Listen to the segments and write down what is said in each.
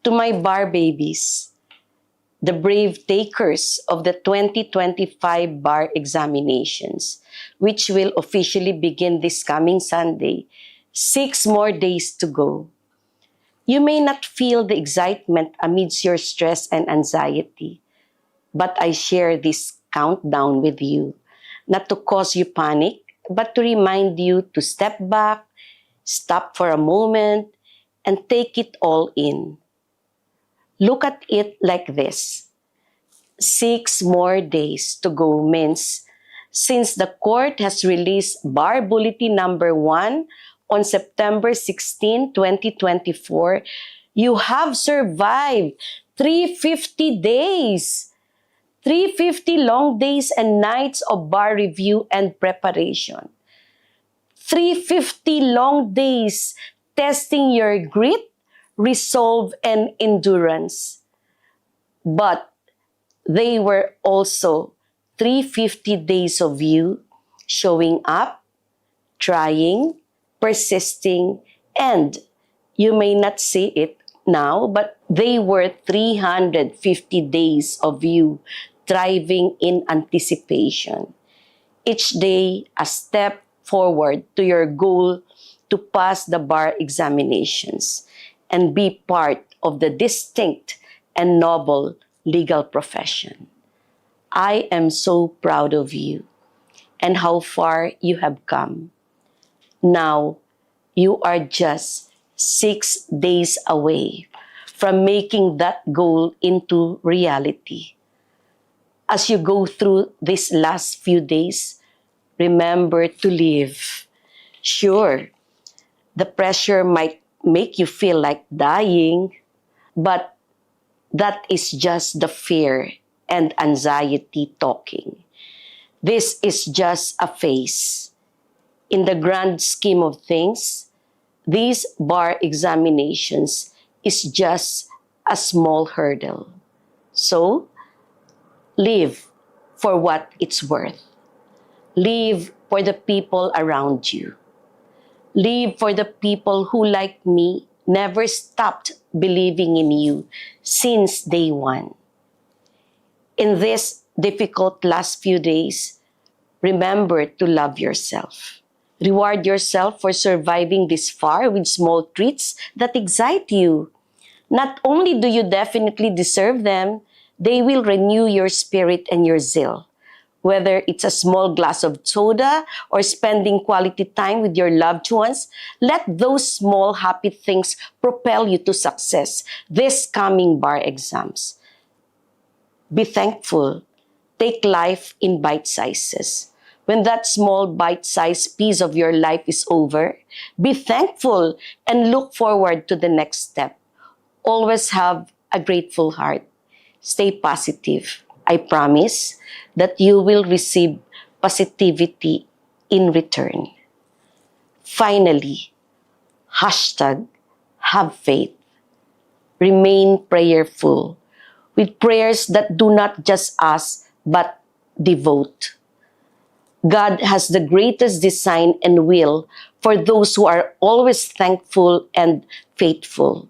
To my bar babies, the brave takers of the 2025 bar examinations, which will officially begin this coming Sunday, 6 more days to go. You may not feel the excitement amidst your stress and anxiety, but I share this countdown with you, not to cause you panic, but to remind you to step back, stop for a moment, and take it all in. Look at it like this. 6 more days to go means since the court has released Bar Bulletin number 1 on September 16, 2024, you have survived 350 days. 350 long days and nights of bar review and preparation. 350 long days testing your grit, resolve, and endurance. But they were also 350 days of you showing up, trying, persisting, and you may not see it now, but they were 350 days of you thriving in anticipation. Each day, a step forward to your goal to pass the bar examinations and be part of the distinct and noble legal profession. I am so proud of you and how far you have come. Now, you are just 6 days away from making that goal into reality. As you go through these last few days, remember to live. Sure, the pressure might make you feel like dying, but that is just the fear and anxiety talking. This is just a phase. In the grand scheme of things, these bar examinations is just a small hurdle. So, live for what it's worth. Live for the people around you. Live for the people who, like me, never stopped believing in you since day one. In this difficult last few days, remember to love yourself. Reward yourself for surviving this far with small treats that excite you. Not only do you definitely deserve them, they will renew your spirit and your zeal. Whether it's a small glass of soda or spending quality time with your loved ones, let those small happy things propel you to success this coming bar exams. Be thankful. Take life in bite sizes. When that small bite-sized piece of your life is over, be thankful and look forward to the next step. Always have a grateful heart. Stay positive. I promise that you will receive positivity in return. Finally, hashtag have faith. Remain prayerful with prayers that do not just ask but devote. God has the greatest design and will for those who are always thankful and faithful.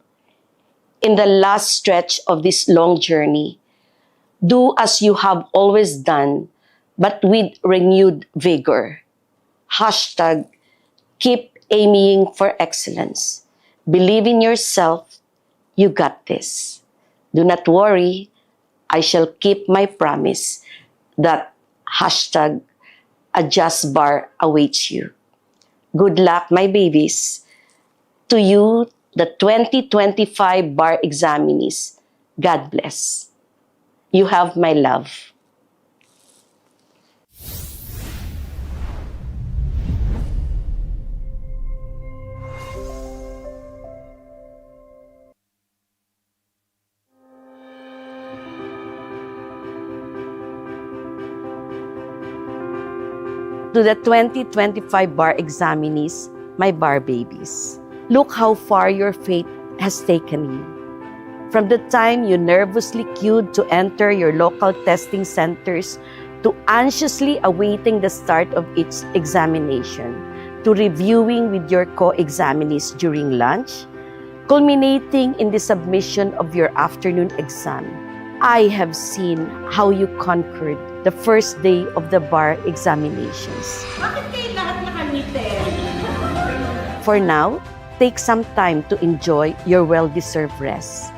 In the last stretch of this long journey, do as you have always done, but with renewed vigor. Hashtag keep aiming for excellence. Believe in yourself. You got this. Do not worry. I shall keep my promise that hashtag a just bar awaits you. Good luck, my babies. To you, the 2025 bar examinees, God bless. You have my love. To the 2025 bar examinees, my bar babies, look how far your faith has taken you. From the time you nervously queued to enter your local testing centers, to anxiously awaiting the start of each examination, to reviewing with your co-examinees during lunch, culminating in the submission of your afternoon exam. I have seen how you conquered the first day of the bar examinations. Bakit kayo lahat nakangiti? For now, take some time to enjoy your well-deserved rest.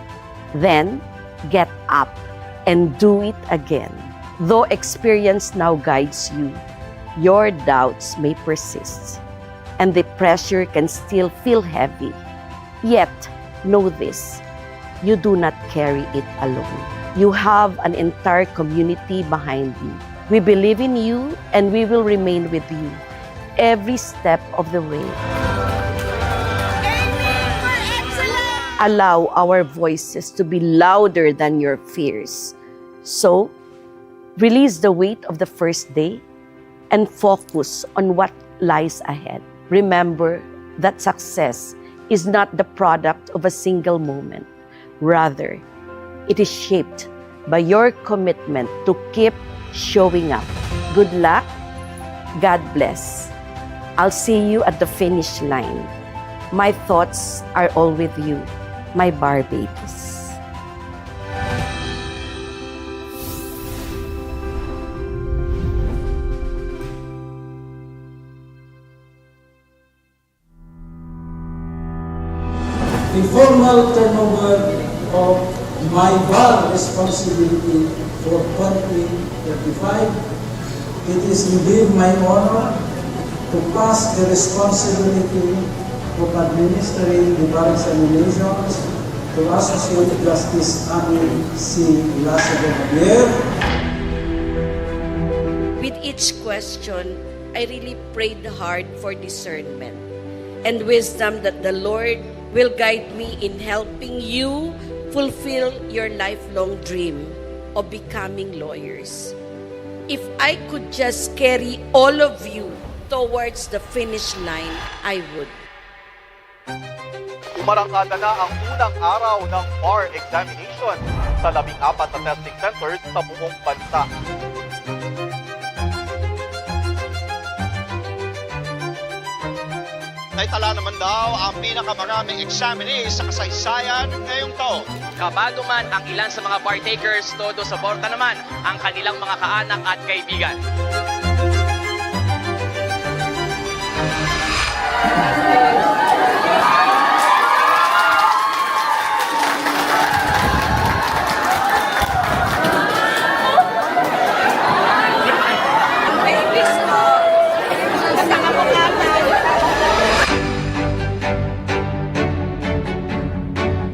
Then, get up and do it again. Though experience now guides you, your doubts may persist, and the pressure can still feel heavy. Yet, know this, you do not carry it alone. You have an entire community behind you. We believe in you and we will remain with you every step of the way. Allow our voices to be louder than your fears. So, release the weight of the first day and focus on what lies ahead. Remember that success is not the product of a single moment. Rather, it is shaped by your commitment to keep showing up. Good luck. God bless. I'll see you at the finish line. My thoughts are all with you, my bar babies. The formal turnover of my bar responsibility for 2035. It is indeed my honor to pass the responsibility of administering the bar examinations to Associate Justice Ani C. Lazaro-Javier. With each question, I really prayed hard for discernment and wisdom that the Lord will guide me in helping you fulfill your lifelong dream of becoming lawyers. If I could just carry all of you towards the finish line, I would. Umarangkada na ang unang araw ng bar examination sa 14 na testing centers sa buong bansa. Naitala naman daw ang pinakamaraming examinees sa kasaysayan ngayong taon. Kabado man ang ilan sa mga partakers, todo suporta naman ang kanilang mga kaanak at kaibigan.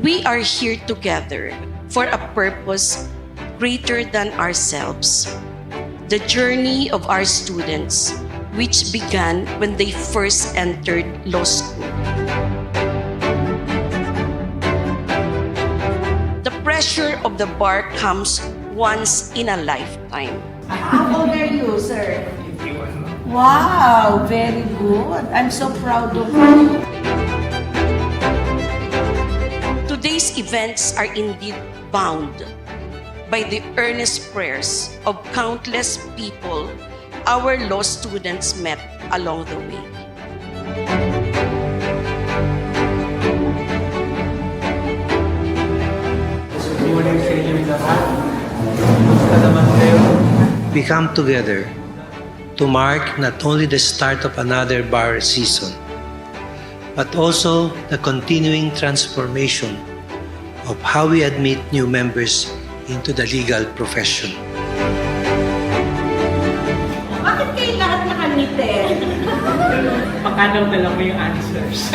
We are here together for a purpose greater than ourselves. The journey of our students, which began when they first entered law school. The pressure of the bar comes once in a lifetime. How old are you, sir? Wow, very good. I'm so proud of you. Today's events are indeed bound by the earnest prayers of countless people our law students met along the way. Good morning sa inyong lahat. Kumusta naman kayo? We come together to mark not only the start of another bar season, but also the continuing transformation of how we admit new members into the legal profession. Bakit kayo lahat nakangiti? Pakanaw na lang mo yung answers.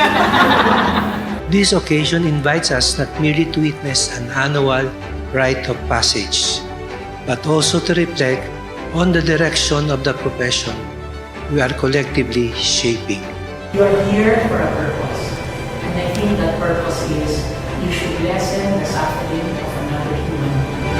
This occasion invites us not merely to witness an annual rite of passage, but also to reflect on the direction of the profession we are collectively shaping. You are here for a purpose, and I think that purpose is you should lessen the suffering of another human being.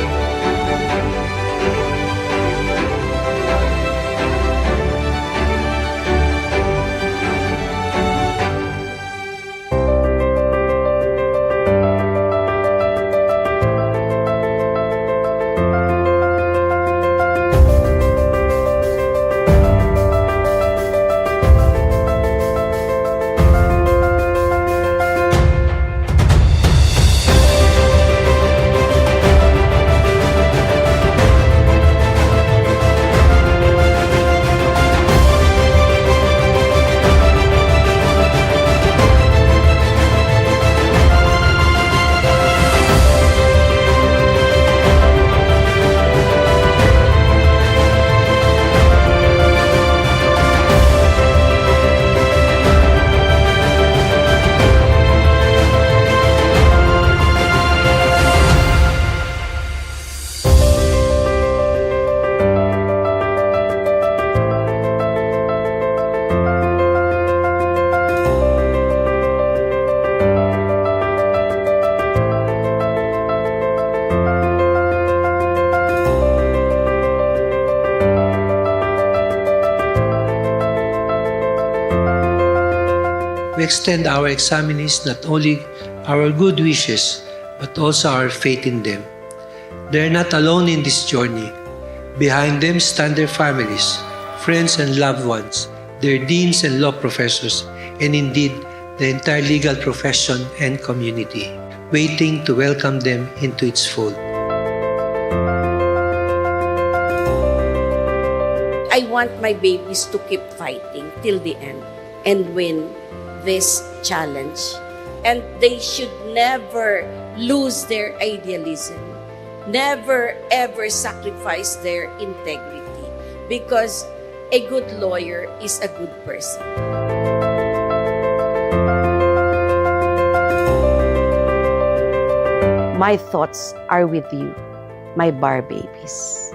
we extend our examinees not only our good wishes, but also our faith in them. They are not alone in this journey. Behind them stand their families, friends and loved ones, their deans and law professors, and indeed the entire legal profession and community, waiting to welcome them into its fold. I want my babies to keep fighting till the end and win this challenge. And they should never lose their idealism, never ever sacrifice their integrity, because a good lawyer is a good person. My thoughts are with you, my bar babies.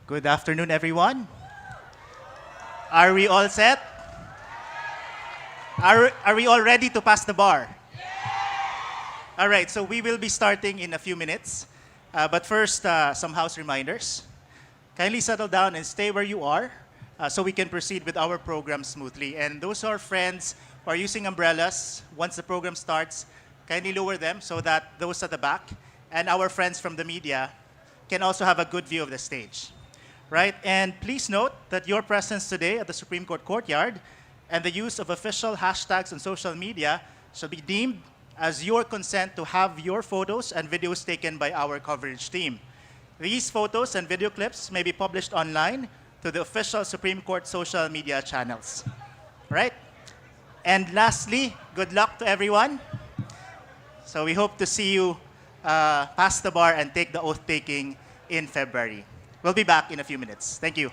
Good afternoon, everyone. Are we all set? Are we all ready to pass the bar? All right, so we will be starting in a few minutes. But first, some house reminders. Kindly settle down and stay where you are so we can proceed with our program smoothly. And those are friends who are using umbrellas, once the program starts, kindly lower them so that those at the back and our friends from the media can also have a good view of the stage. Right? And please note that your presence today at the Supreme Court courtyard and the use of official hashtags on social media shall be deemed as your consent to have your photos and videos taken by our coverage team. These photos and video clips may be published online to the official Supreme Court social media channels. Right? And lastly, good luck to everyone. So we hope to see you pass the bar and take the oath taking in February. We'll be back in a few minutes. Thank you.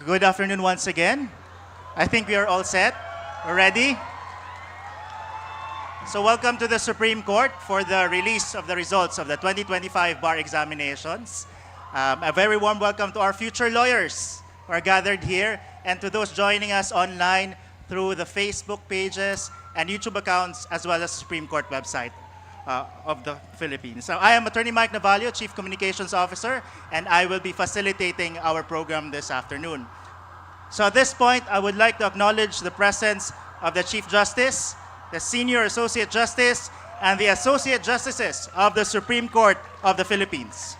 Good afternoon once again. I think we are all set. We're ready? So welcome to the Supreme Court for the release of the results of the 2025 bar examinations. A very warm welcome to our future lawyers who are gathered here and to those joining us online through the Facebook pages and YouTube accounts as well as the Supreme Court website of the Philippines. So I am Attorney Mike Navalio, Chief Communications Officer, and I will be facilitating our program this afternoon. So at this point, I would like to acknowledge the presence of the Chief Justice, the Senior Associate Justice, and the Associate Justices of the Supreme Court of the Philippines.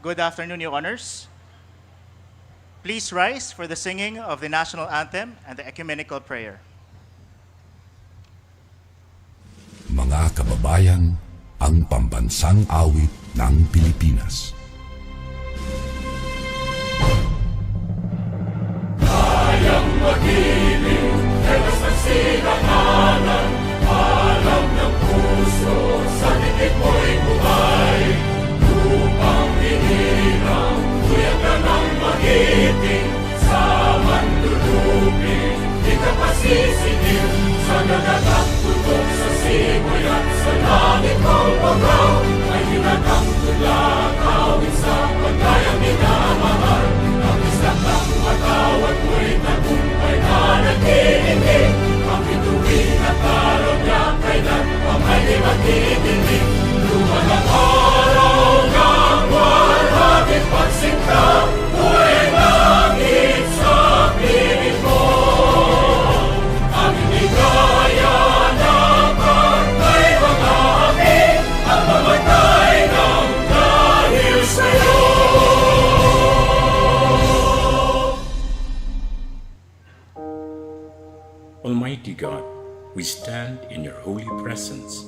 Good afternoon, Your Honors. Please rise for the singing of the national anthem and the ecumenical prayer. Mga kababayan, ang pambansang awit ng Pilipinas. Kayang mag-ibig, telas ng sinakanan, alam ng puso, sa dikit mo'y buhay. Upang hinirang, kuya ka ng magiting, sa manlulupin, di ka pasisingil, sa nagagang tutok sa simoy at sa langit kong pagaw, ay hinatang tula, kawin sa paglayang minamahal, ang isang ng matawad mo'y tagumpay na nagtitindig, ang bituin at araw niya kailan pa may di magtitindig, lupa ng araw ng walhagit pagsinta, buhay langit sa piling mo. Ang inigaya ng pagkay mga api, ang mamatay ng dahil sa'yo. Almighty God, we stand in your holy presence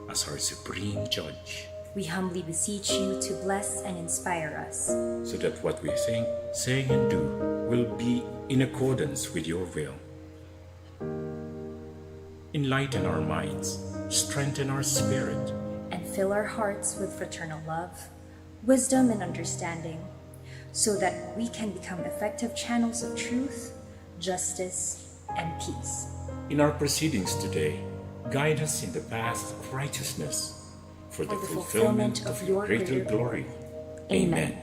as our supreme judge, we humbly beseech you to bless and inspire us, so that what we think, say, and do will be in accordance with your will. Enlighten our minds, strengthen our spirit, and fill our hearts with fraternal love, wisdom, and understanding, so that we can become effective channels of truth, justice, and peace. In our proceedings today, guide us in the path of righteousness, for the fulfillment of your greater glory. Amen.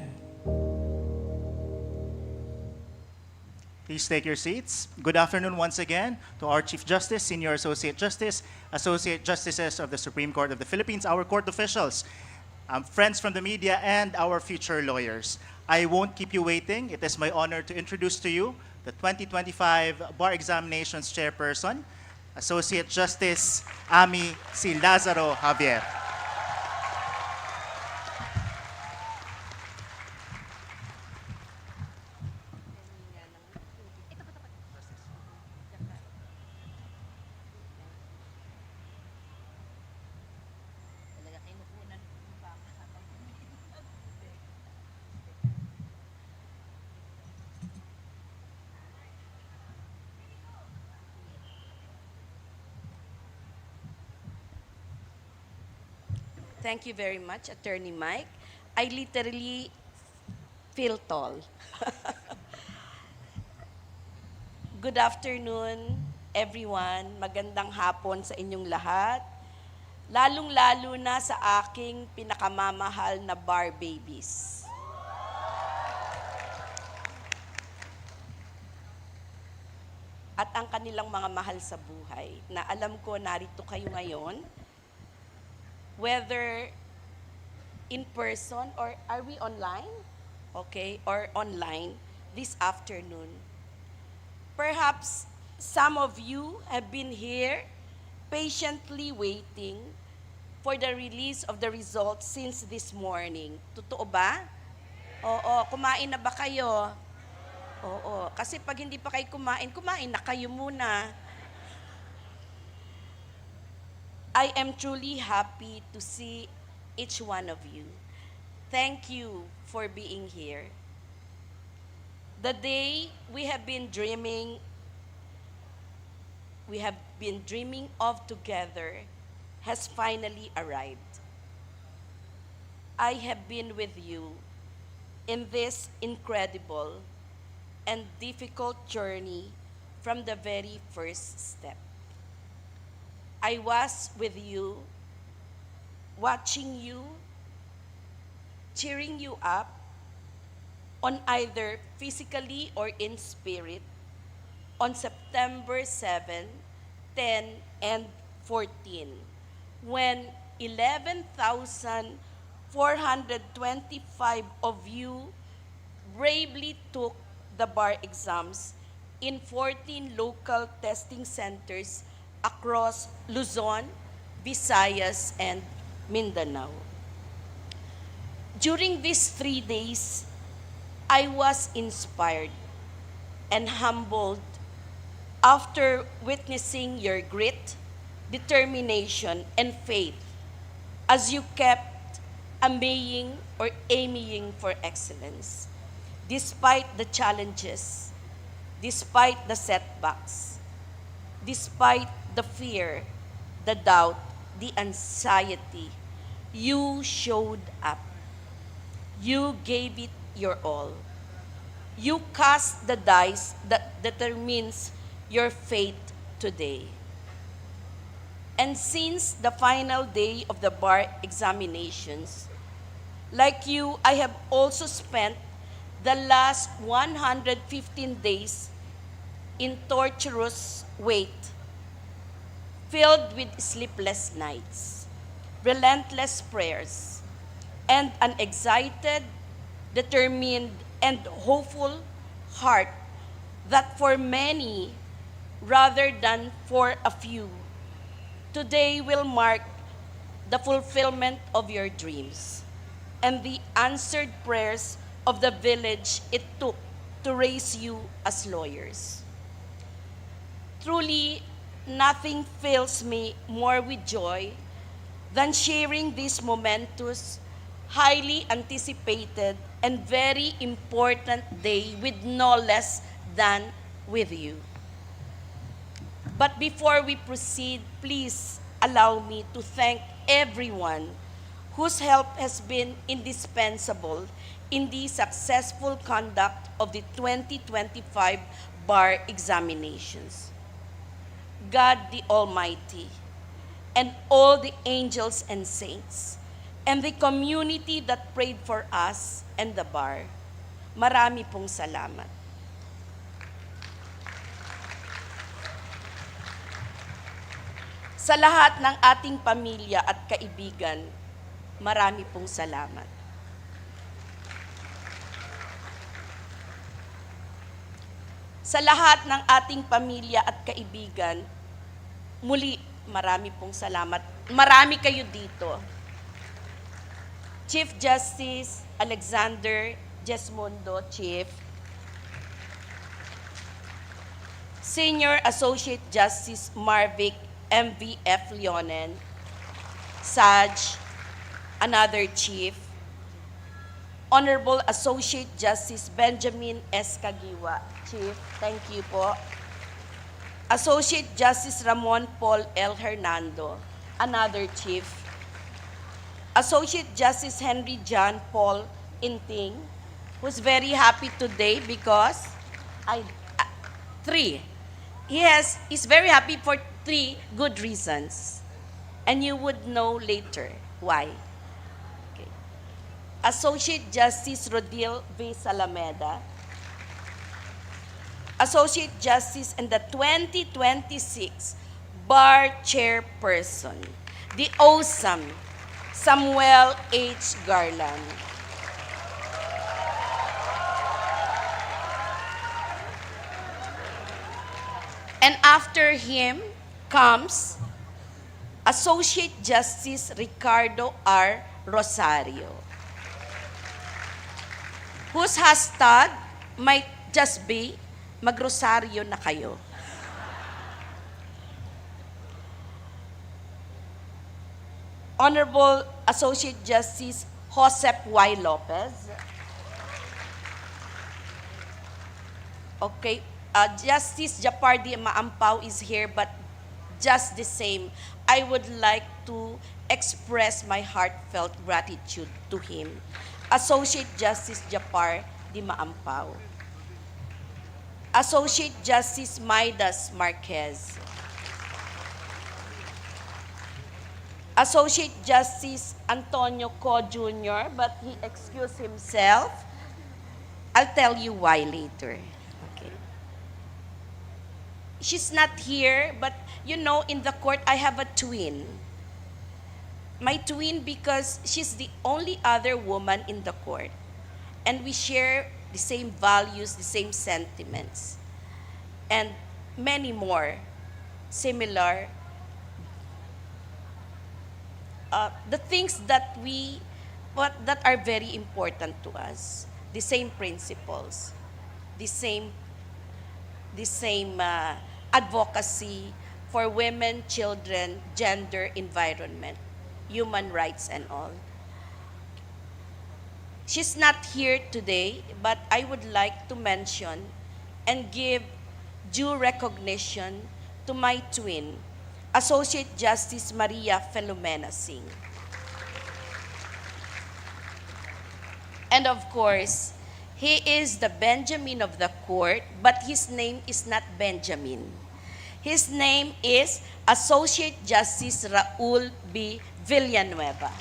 Please take your seats. Good afternoon once again to our Chief Justice, Senior Associate Justice, Associate Justices of the Supreme Court of the Philippines, our court officials, friends from the media, and our future lawyers. I won't keep you waiting. It is my honor to introduce to you the 2025 Bar Examinations Chairperson, Associate Justice Ami si Lazaro-Javier. Thank you very much, Attorney Mike. I literally feel tall. Good afternoon, everyone. Magandang hapon sa inyong lahat. lalong-lalo na sa aking pinakamamahal na bar babies. At ang kanilang mga mahal sa buhay, na alam ko narito kayo ngayon, whether in person or are we online? Okay, or online this afternoon. Perhaps some of you have been here patiently waiting for the release of the results since this morning. Totoo ba? Oo, kumain na ba kayo? Oo, kasi pag hindi pa kayo kumain, kumain na kayo muna. I am truly happy to see each one of you. Thank you for being here. The day we have been dreaming of together has finally arrived. I have been with you in this incredible and difficult journey from the very first step. I was with you, watching you, cheering you up on either physically or in spirit on September 7, 10, and 14, when 11,425 of you bravely took the bar exams in 14 local testing centers across Luzon, Visayas, and Mindanao. During these 3 days, I was inspired and humbled after witnessing your grit, determination, and faith as you kept aiming for excellence. Despite the challenges, despite the setbacks, despite the fear, the doubt, the anxiety, you showed up. You gave it your all. You cast the dice that determines your fate today. And since the final day of the bar examinations, like you, I have also spent the last 115 days in torturous wait, filled with sleepless nights, relentless prayers, and an excited, determined, and hopeful heart that for many, rather than for a few, today will mark the fulfillment of your dreams and the answered prayers of the village it took to raise you as lawyers. Truly, nothing fills me more with joy than sharing this momentous, highly anticipated, and very important day with no less than with you. But before we proceed, please allow me to thank everyone whose help has been indispensable in the successful conduct of the 2025 bar examinations. God the Almighty, and all the angels and saints, and the community that prayed for us and the bar. Marami pong salamat. Sa lahat ng ating pamilya at kaibigan, marami pong salamat. Sa lahat ng ating pamilya at kaibigan, muli, marami pong salamat. Marami kayo dito. Chief Justice Alexander Jesmundo, Chief. Senior Associate Justice Marvic MVF Leonen, Saj, another Chief. Honorable Associate Justice Benjamin S. Kagiwa, Chief, thank you po. Associate Justice Ramon Paul L. Hernando, another Chief. Associate Justice Henry John Paul Inting, who's very happy today because he's very happy for 3 good reasons. And you would know later why. Okay. Associate Justice Rodil V. Salameda, Associate Justice and the 2026 Bar Chairperson, the awesome Samuel H. Garland. And after him comes Associate Justice Ricardo R. Rosario, whose hashtag might just be magrosaryo na kayo. Honorable Associate Justice Josep Y. Lopez. Okay, Justice Japardi Maampaw is here, but just the same, I would like to express my heartfelt gratitude to him. Associate Justice Japar Di Maampaw. Associate Justice Maidas Marquez. Associate Justice Antonio Co. Jr., but he excused himself. I'll tell you why later. Okay. She's not here, but you know, in the court, I have a twin. My twin because she's the only other woman in the court. And we share the same values, the same sentiments, and many more similar. The things that that are very important to us, the same principles, the same advocacy for women, children, gender, environment, human rights, and all. She's not here today, but I would like to mention and give due recognition to my twin, Associate Justice Maria Filomena Singh. And of course, he is the Benjamin of the court, but his name is not Benjamin. His name is Associate Justice Raul B. Villanueva.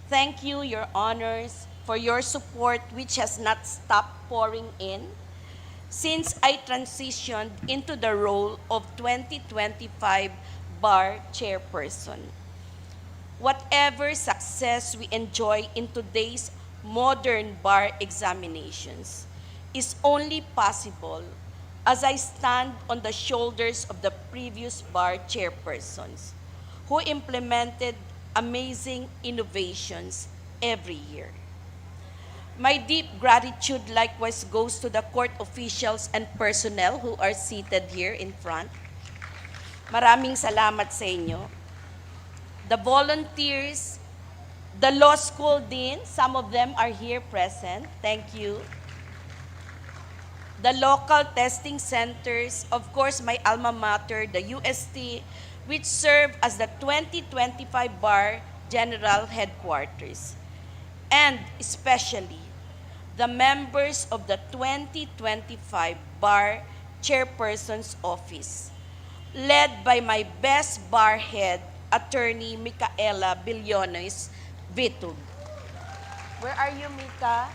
Thank you, Your Honors, for your support, which has not stopped pouring in since I transitioned into the role of 2025 Bar Chairperson. Whatever success we enjoy in today's modern bar examinations is only possible as I stand on the shoulders of the previous bar chairpersons who implemented amazing innovations every year. My deep gratitude likewise goes to the court officials and personnel who are seated here in front. Maraming salamat sa inyo. The volunteers, the law school dean, some of them are here present. Thank you. The local testing centers, of course, my alma mater, the UST, which serve as the 2025 Bar General Headquarters, and especially the members of the 2025 Bar Chairperson's Office, led by my best bar head, Attorney Micaela Billones Vitug. Where are you, Mika?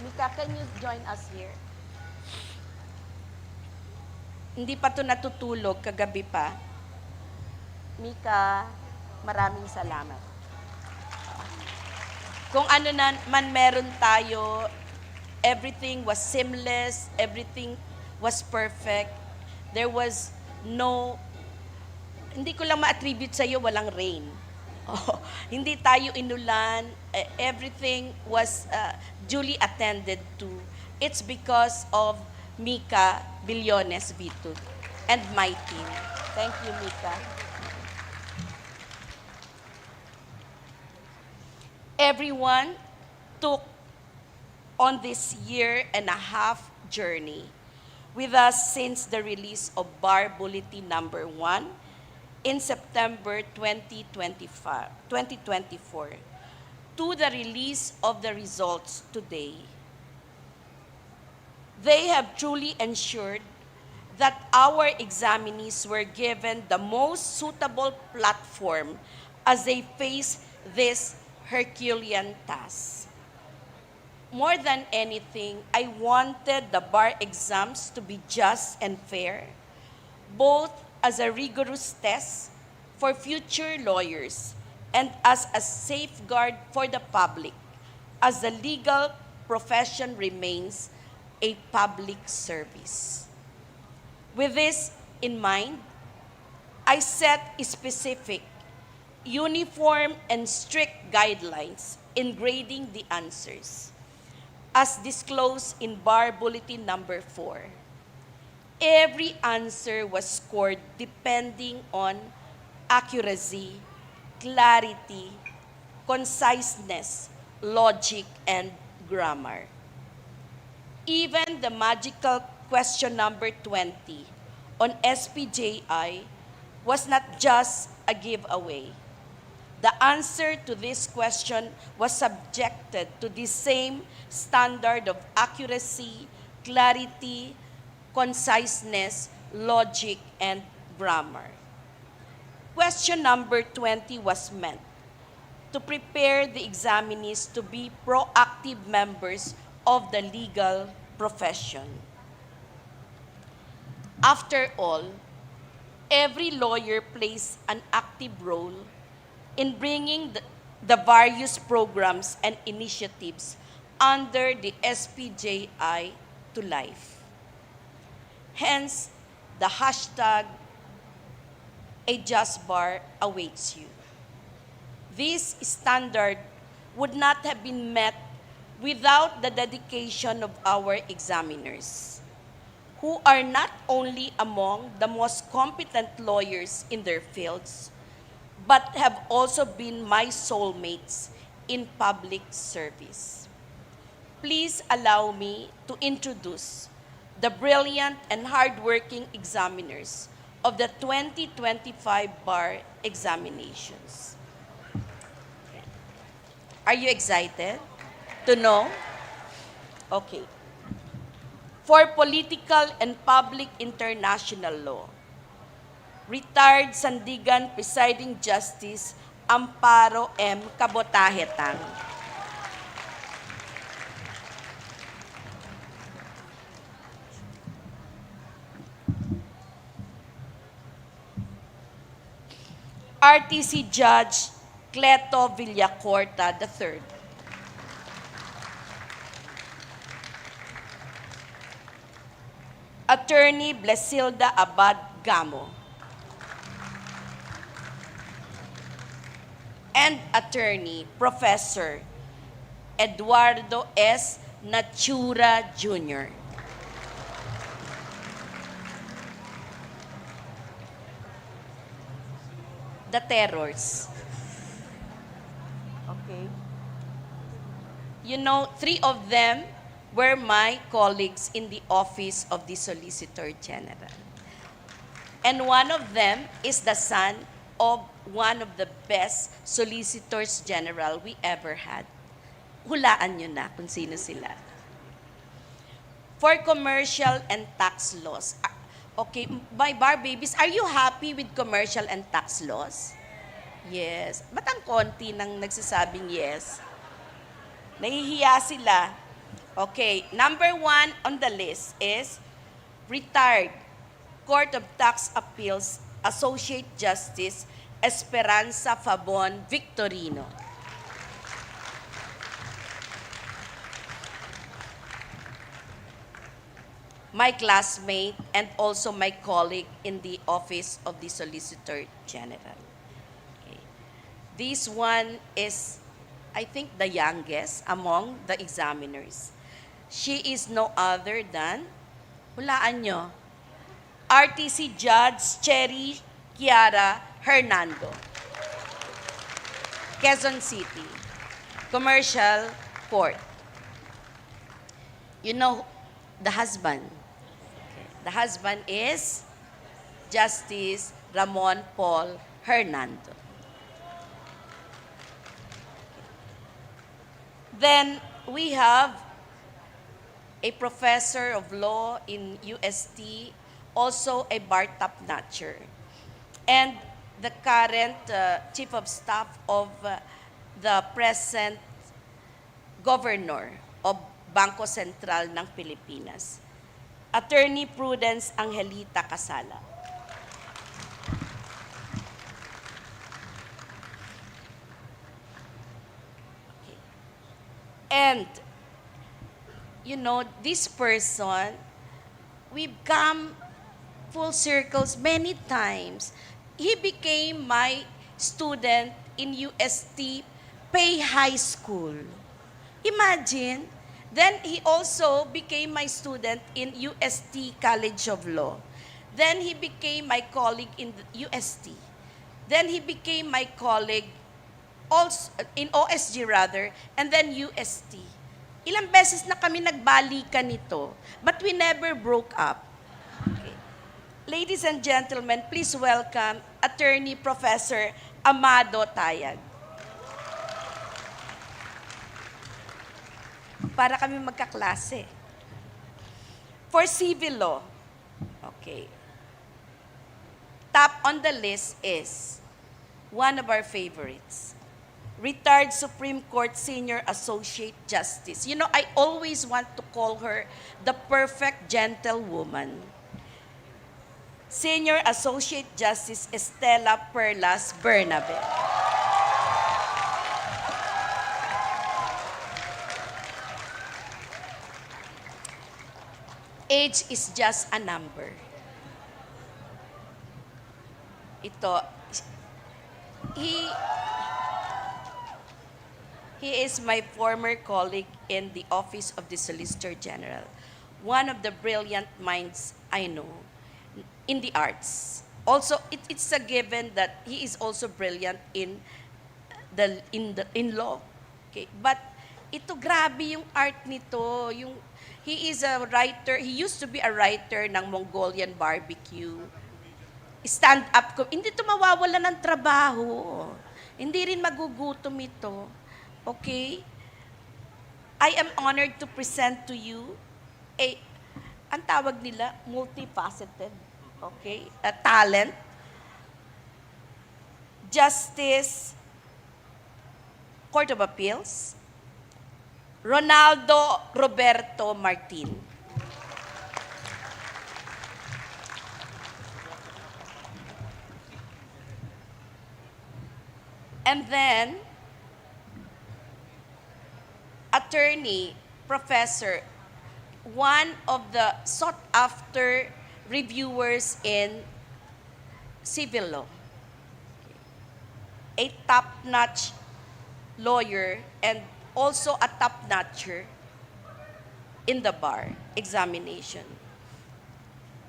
Mika, can you join us here? Hindi pa to natutulog, kagabi pa. Mika, maraming salamat. Kung ano na man meron tayo, everything was seamless, everything was perfect. There was no, hindi ko lang ma-attribute sa iyo, walang rain. Oh, hindi tayo inulan, everything was duly attended to. It's because of Mika Billones Vitug and my team. Thank you, Mika. Everyone took on this year and a half journey with us since the release of Bar Bulletin number 1 in September 2024 to the release of the results today. They have truly ensured that our examinees were given the most suitable platform as they face this Herculean task. More than anything, I wanted the bar exams to be just and fair, both as a rigorous test for future lawyers and as a safeguard for the public, as the legal profession remains a public service. With this in mind, I set specific, uniform, and strict guidelines in grading the answers, as disclosed in Bar Bulletin Number 4. Every answer was scored depending on accuracy, clarity, conciseness, logic, and grammar. Even the magical question number 20 on SPJI was not just a giveaway. The answer to this question was subjected to the same standard of accuracy, clarity, conciseness, logic, and grammar. Question number 20 was meant to prepare the examinees to be proactive members of the legal profession. After all, every lawyer plays an active role in bringing the various programs and initiatives under the SPJI to life. Hence, the hashtag A Just Bar awaits you. This standard would not have been met without the dedication of our examiners, who are not only among the most competent lawyers in their fields, but have also been my soulmates in public service. Please allow me to introduce the brilliant and hardworking examiners of the 2025 bar examinations. Are you excited to know? Okay. For political and public international law, retired Sandigan Presiding Justice Amparo M. Cabotahetang. RTC Judge Cleto Villacorta III. Attorney Blesilda Abad Gamo. And Attorney Professor Eduardo S. Natura Jr. The terrors. Okay. You know, 3 of them were my colleagues in the office of the Solicitor General. And one of them is the son of one of the best Solicitors General we ever had. Hulaan nyo na kung sino sila. For commercial and tax laws. Okay, my bar babies, are you happy with commercial and tax laws? Yes. Ba't ang konti nang nagsasabing yes? Nahihiya sila. Okay, number 1 on the list is retired Court of Tax Appeals Associate Justice Esperanza Fabon Victorino. My classmate and also my colleague in the Office of the Solicitor General. Okay. This one is, I think, the youngest among the examiners. She is no other than, hulaan nyo, RTC Judge Cherry Kiara Hernando, Quezon City, Commercial Court. You know, the husband. The husband is Justice Ramon Paul Hernando. Then we have a professor of law in UST, also a bar top-notcher, and the current Chief of Staff of the present Governor of Bangko Sentral ng Pilipinas, Attorney Prudence Angelita Casala. Okay. And, you know, this person, we've come full circles many times. He became my student in UST Pay High School. Imagine. Then he also became my student in UST College of Law. Then he became my colleague in the UST. Then he became my colleague also in OSG rather, and then UST. Ilang beses na kami nagbalikan nito, but we never broke up. Okay. Ladies and gentlemen, please welcome Attorney Professor Amado Tayag. Para kami magkaklase. For civil law, okay, top on the list is one of our favorites, retired Supreme Court Senior Associate Justice. You know, I always want to call her the perfect gentlewoman. Senior Associate Justice Estela Perlas Bernabe. Age is just a number. Ito, he is my former colleague in the Office of the Solicitor General. One of the brilliant minds I know in the arts. Also, it's a given that he is also brilliant in law. Okay, but ito grabe yung art nito, he is a writer. He used to be a writer ng Mongolian Barbecue. Stand-up ko. Hindi ito mawawala ng trabaho. Hindi rin magugutom ito. Okay? I am honored to present to you ang tawag nila, multifaceted. Okay? A talent. Justice, Court of Appeals, Ronaldo Roberto Martin. And then, attorney, professor, one of the sought-after reviewers in civil law, a top-notch lawyer and also a top-notcher in the bar examination.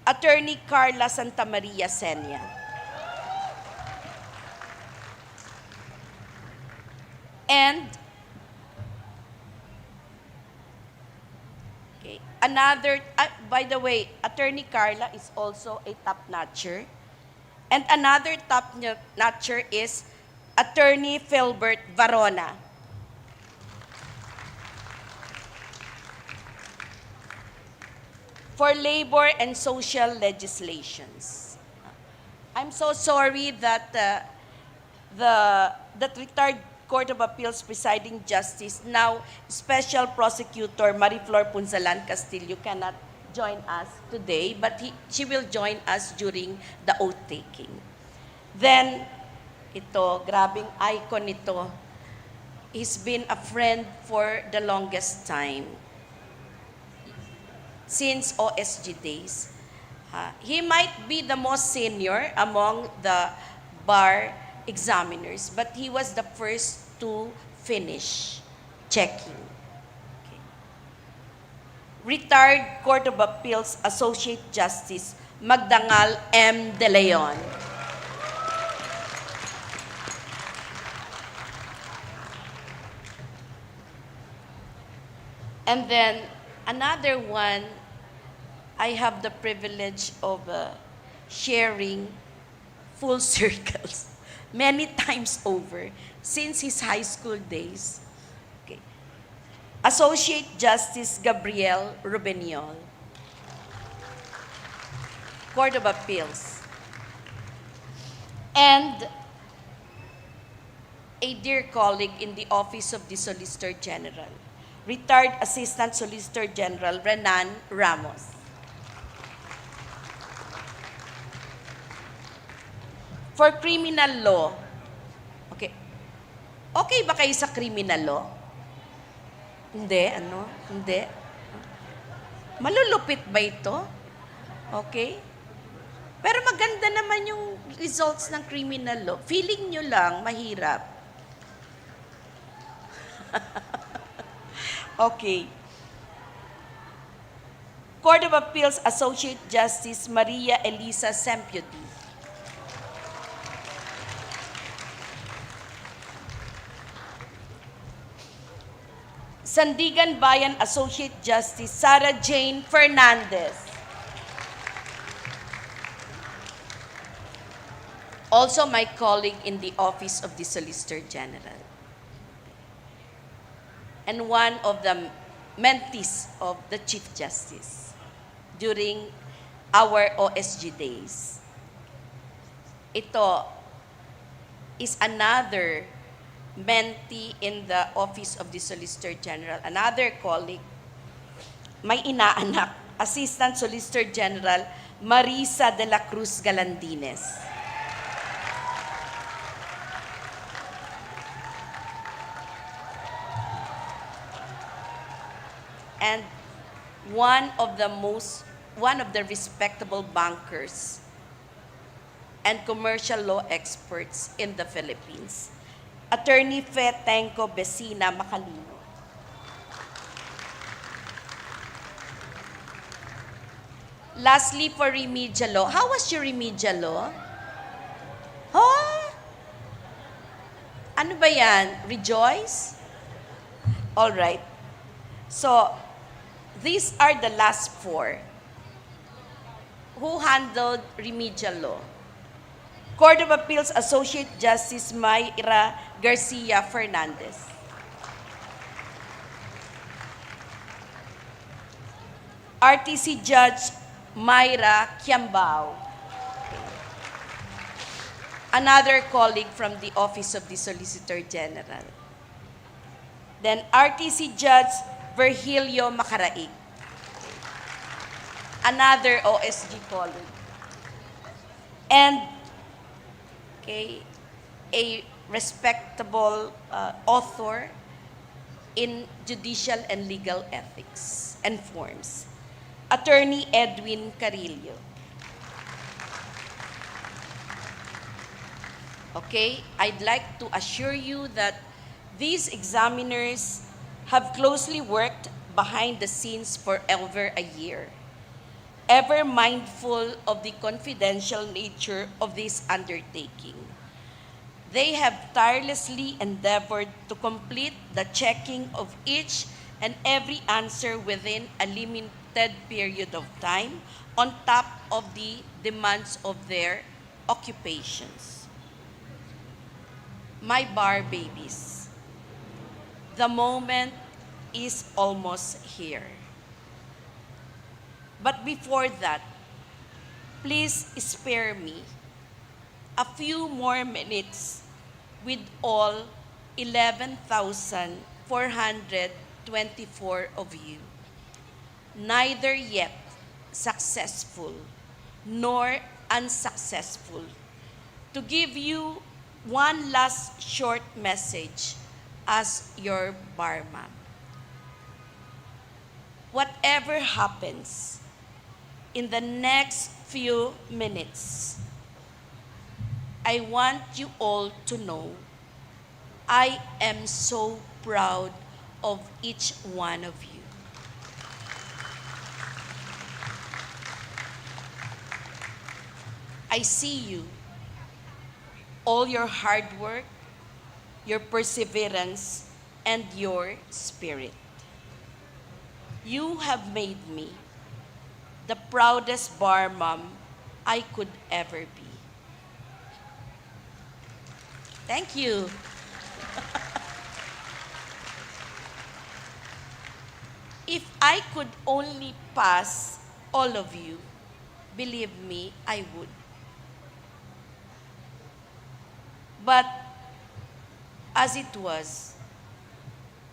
Attorney Carla Santamaria Senia. And another, by the way, Attorney Carla is also a top-notcher. And another top-notcher is Attorney Philbert Varona. For labor and social legislations. I'm so sorry that that retired Court of Appeals presiding justice, now Special Prosecutor Mariflor Punzalan Castillo, cannot join us today, but she will join us during the oath-taking. Then, ito, grabing icon nito. He's been a friend for the longest time. Since OSG days. He might be the most senior among the bar examiners, but he was the first to finish checking. Okay. Retired Court of Appeals Associate Justice Magdangal M. De Leon. And then another one, I have the privilege of sharing full circles many times over since his high school days. Okay. Associate Justice Gabriel Rubeniol. Court of Appeals. And a dear colleague in the Office of the Solicitor General, retired Assistant Solicitor General Renan Ramos. For criminal law, okay. Okay ba kayo sa criminal law? Hindi, ano? Hindi. Malulupit ba ito? Okay. Pero maganda naman yung results ng criminal law. Feeling nyo lang, mahirap. Okay. Court of Appeals Associate Justice Maria Elisa Sempioti. Sandigan Bayan Associate Justice Sarah Jane Fernandez. Also my colleague in the Office of the Solicitor General. And one of the mentees of the Chief Justice during our OSG days. Ito is another mentee in the Office of the Solicitor General, another colleague, may inaanak, Assistant Solicitor General Marisa de la Cruz Galandines. And one of the respectable bankers and commercial law experts in the Philippines, Attorney Fe Tenco Besina Macalino. Lastly, for remedial law, how was your remedial law? Huh? Ano ba yan? Rejoice? All right. So, these are the last four who handled remedial law. Court of Appeals Associate Justice Mayra Garcia Fernandez. RTC Judge Mayra Kiambao. Another colleague from the Office of the Solicitor General. Then RTC Judge Virgilio Macaraig. Another OSG colleague. And a respectable author in judicial and legal ethics and forms, Attorney Edwin Carillo. Okay, I'd like to assure you that these examiners have closely worked behind the scenes for over a year, ever mindful of the confidential nature of this undertaking. They have tirelessly endeavored to complete the checking of each and every answer within a limited period of time on top of the demands of their occupations. My bar babies, the moment is almost here. But before that, please spare me a few more minutes with all 11,424 of you, neither yet successful nor unsuccessful, to give you one last short message as your barman. Whatever happens in the next few minutes, I want you all to know I am so proud of each one of you. I see you, all your hard work, your perseverance, and your spirit. You have made me the proudest bar mom I could ever be. Thank you. If I could only pass all of you, believe me, I would. But as it was,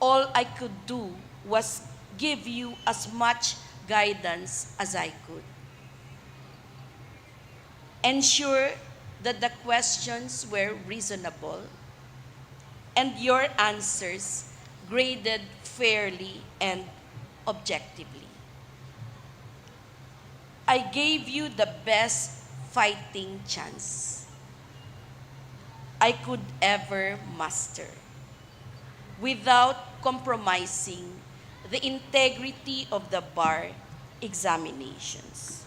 all I could do was give you as much guidance as I could. Ensure that the questions were reasonable and your answers graded fairly and objectively. I gave you the best fighting chance I could ever muster without compromising the integrity of the bar examinations.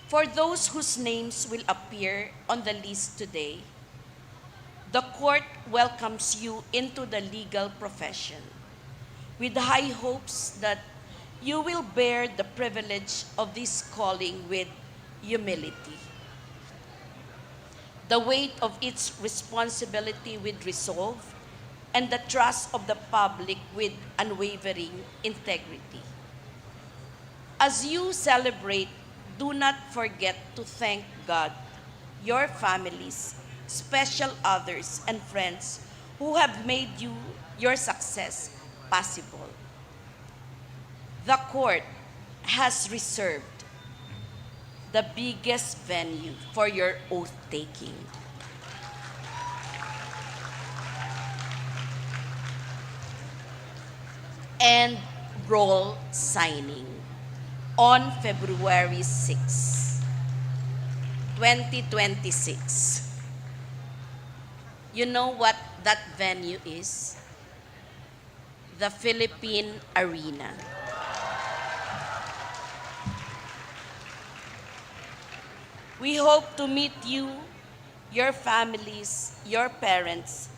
For those whose names will appear on the list today, the court welcomes you into the legal profession with high hopes that you will bear the privilege of this calling with humility, the weight of its responsibility with resolve, and the trust of the public with unwavering integrity. As you celebrate, do not forget to thank God, your families, special others, and friends who have made your success possible. The court has reserved the biggest venue for your oath-taking. And roll signing on February 6, 2026. You know what that venue is? The Philippine Arena. We hope to meet you, your families, your parents,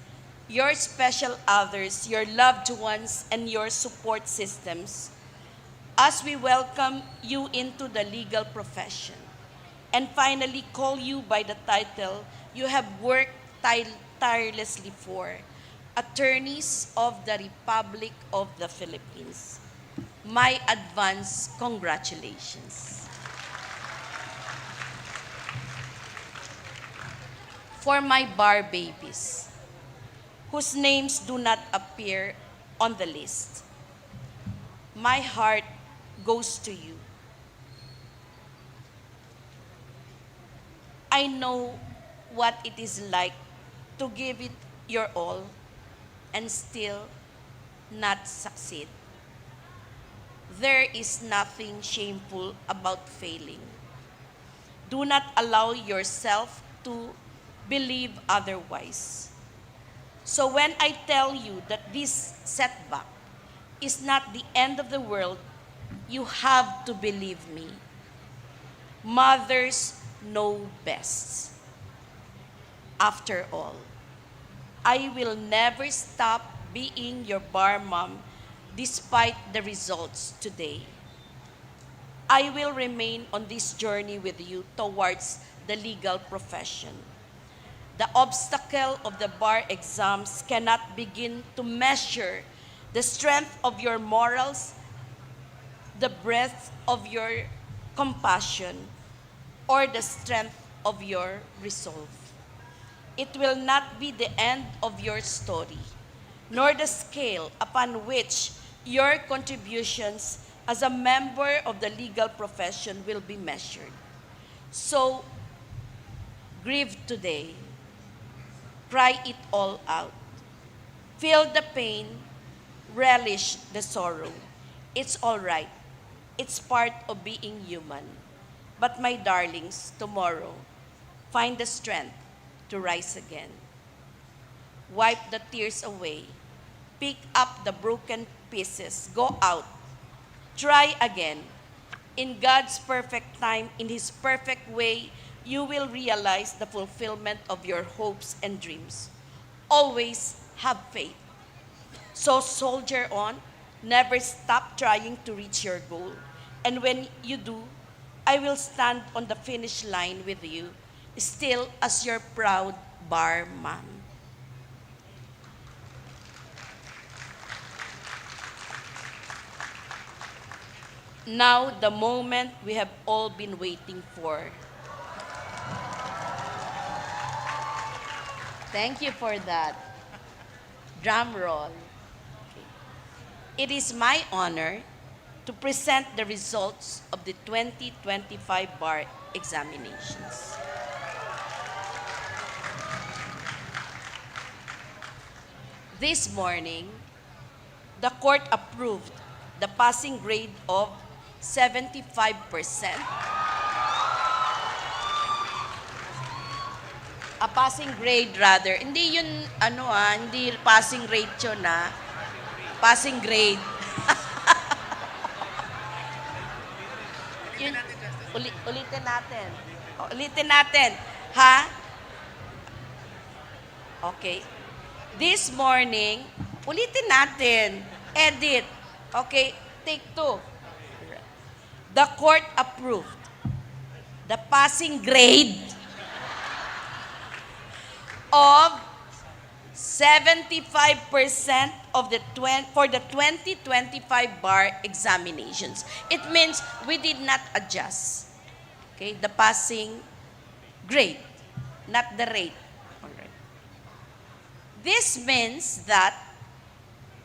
your special others, your loved ones, and your support systems as we welcome you into the legal profession and finally call you by the title you have worked tirelessly for, Attorneys of the Republic of the Philippines. My advance congratulations. For my bar babies, whose names do not appear on the list, my heart goes to you. I know what it is like to give it your all and still not succeed. There is nothing shameful about failing. Do not allow yourself to believe otherwise. So when I tell you that this setback is not the end of the world, you have to believe me. Mothers know best. After all, I will never stop being your bar mom despite the results today. I will remain on this journey with you towards the legal profession. The obstacle of the bar exams cannot begin to measure the strength of your morals, the breadth of your compassion, or the strength of your resolve. It will not be the end of your story, nor the scale upon which your contributions as a member of the legal profession will be measured. So, grieve today. Cry it all out. Feel the pain, relish the sorrow. It's all right. It's part of being human. But my darlings, tomorrow, find the strength to rise again. Wipe the tears away. Pick up the broken pieces. Go out. Try again. In God's perfect time, in His perfect way, you will realize the fulfillment of your hopes and dreams. Always have faith. So soldier on, never stop trying to reach your goal. And when you do, I will stand on the finish line with you, still as your proud bar mom. Now, the moment we have all been waiting for. Thank you for that. Drum roll. It is my honor to present the results of the 2025 bar examinations. This morning, the court approved the passing grade of 75%. A passing grade rather. Hindi yun, hindi passing rate yun Passing grade. Yun, ulitin natin. Ulitin natin. Ha? Okay. This morning, ulitin natin. Edit. Okay, take 2. The court approved the passing grade of 75% of for the 2025 bar examinations. It means we did not adjust, okay, the passing grade, not the rate. All right. This means that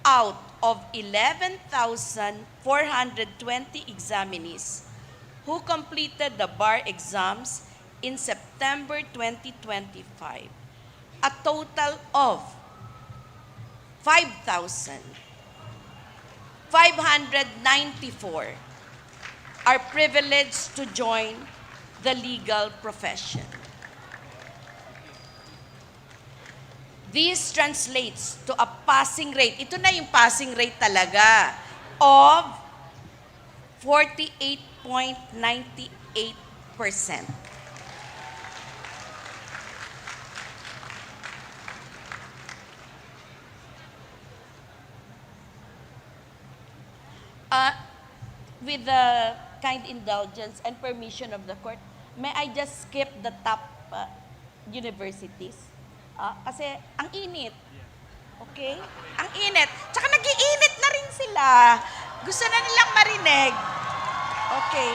out of 11,420 examinees who completed the bar exams in September 2025, a total of 5,594 are privileged to join the legal profession. This translates to a passing rate, ito na yung passing rate talaga, of 48.98%. With the kind indulgence and permission of the court, may I just skip the top universities? Kasi ang init. Okay? Ang init. Tsaka nag-iinit na rin sila. Gusto na nilang marinig. Okay.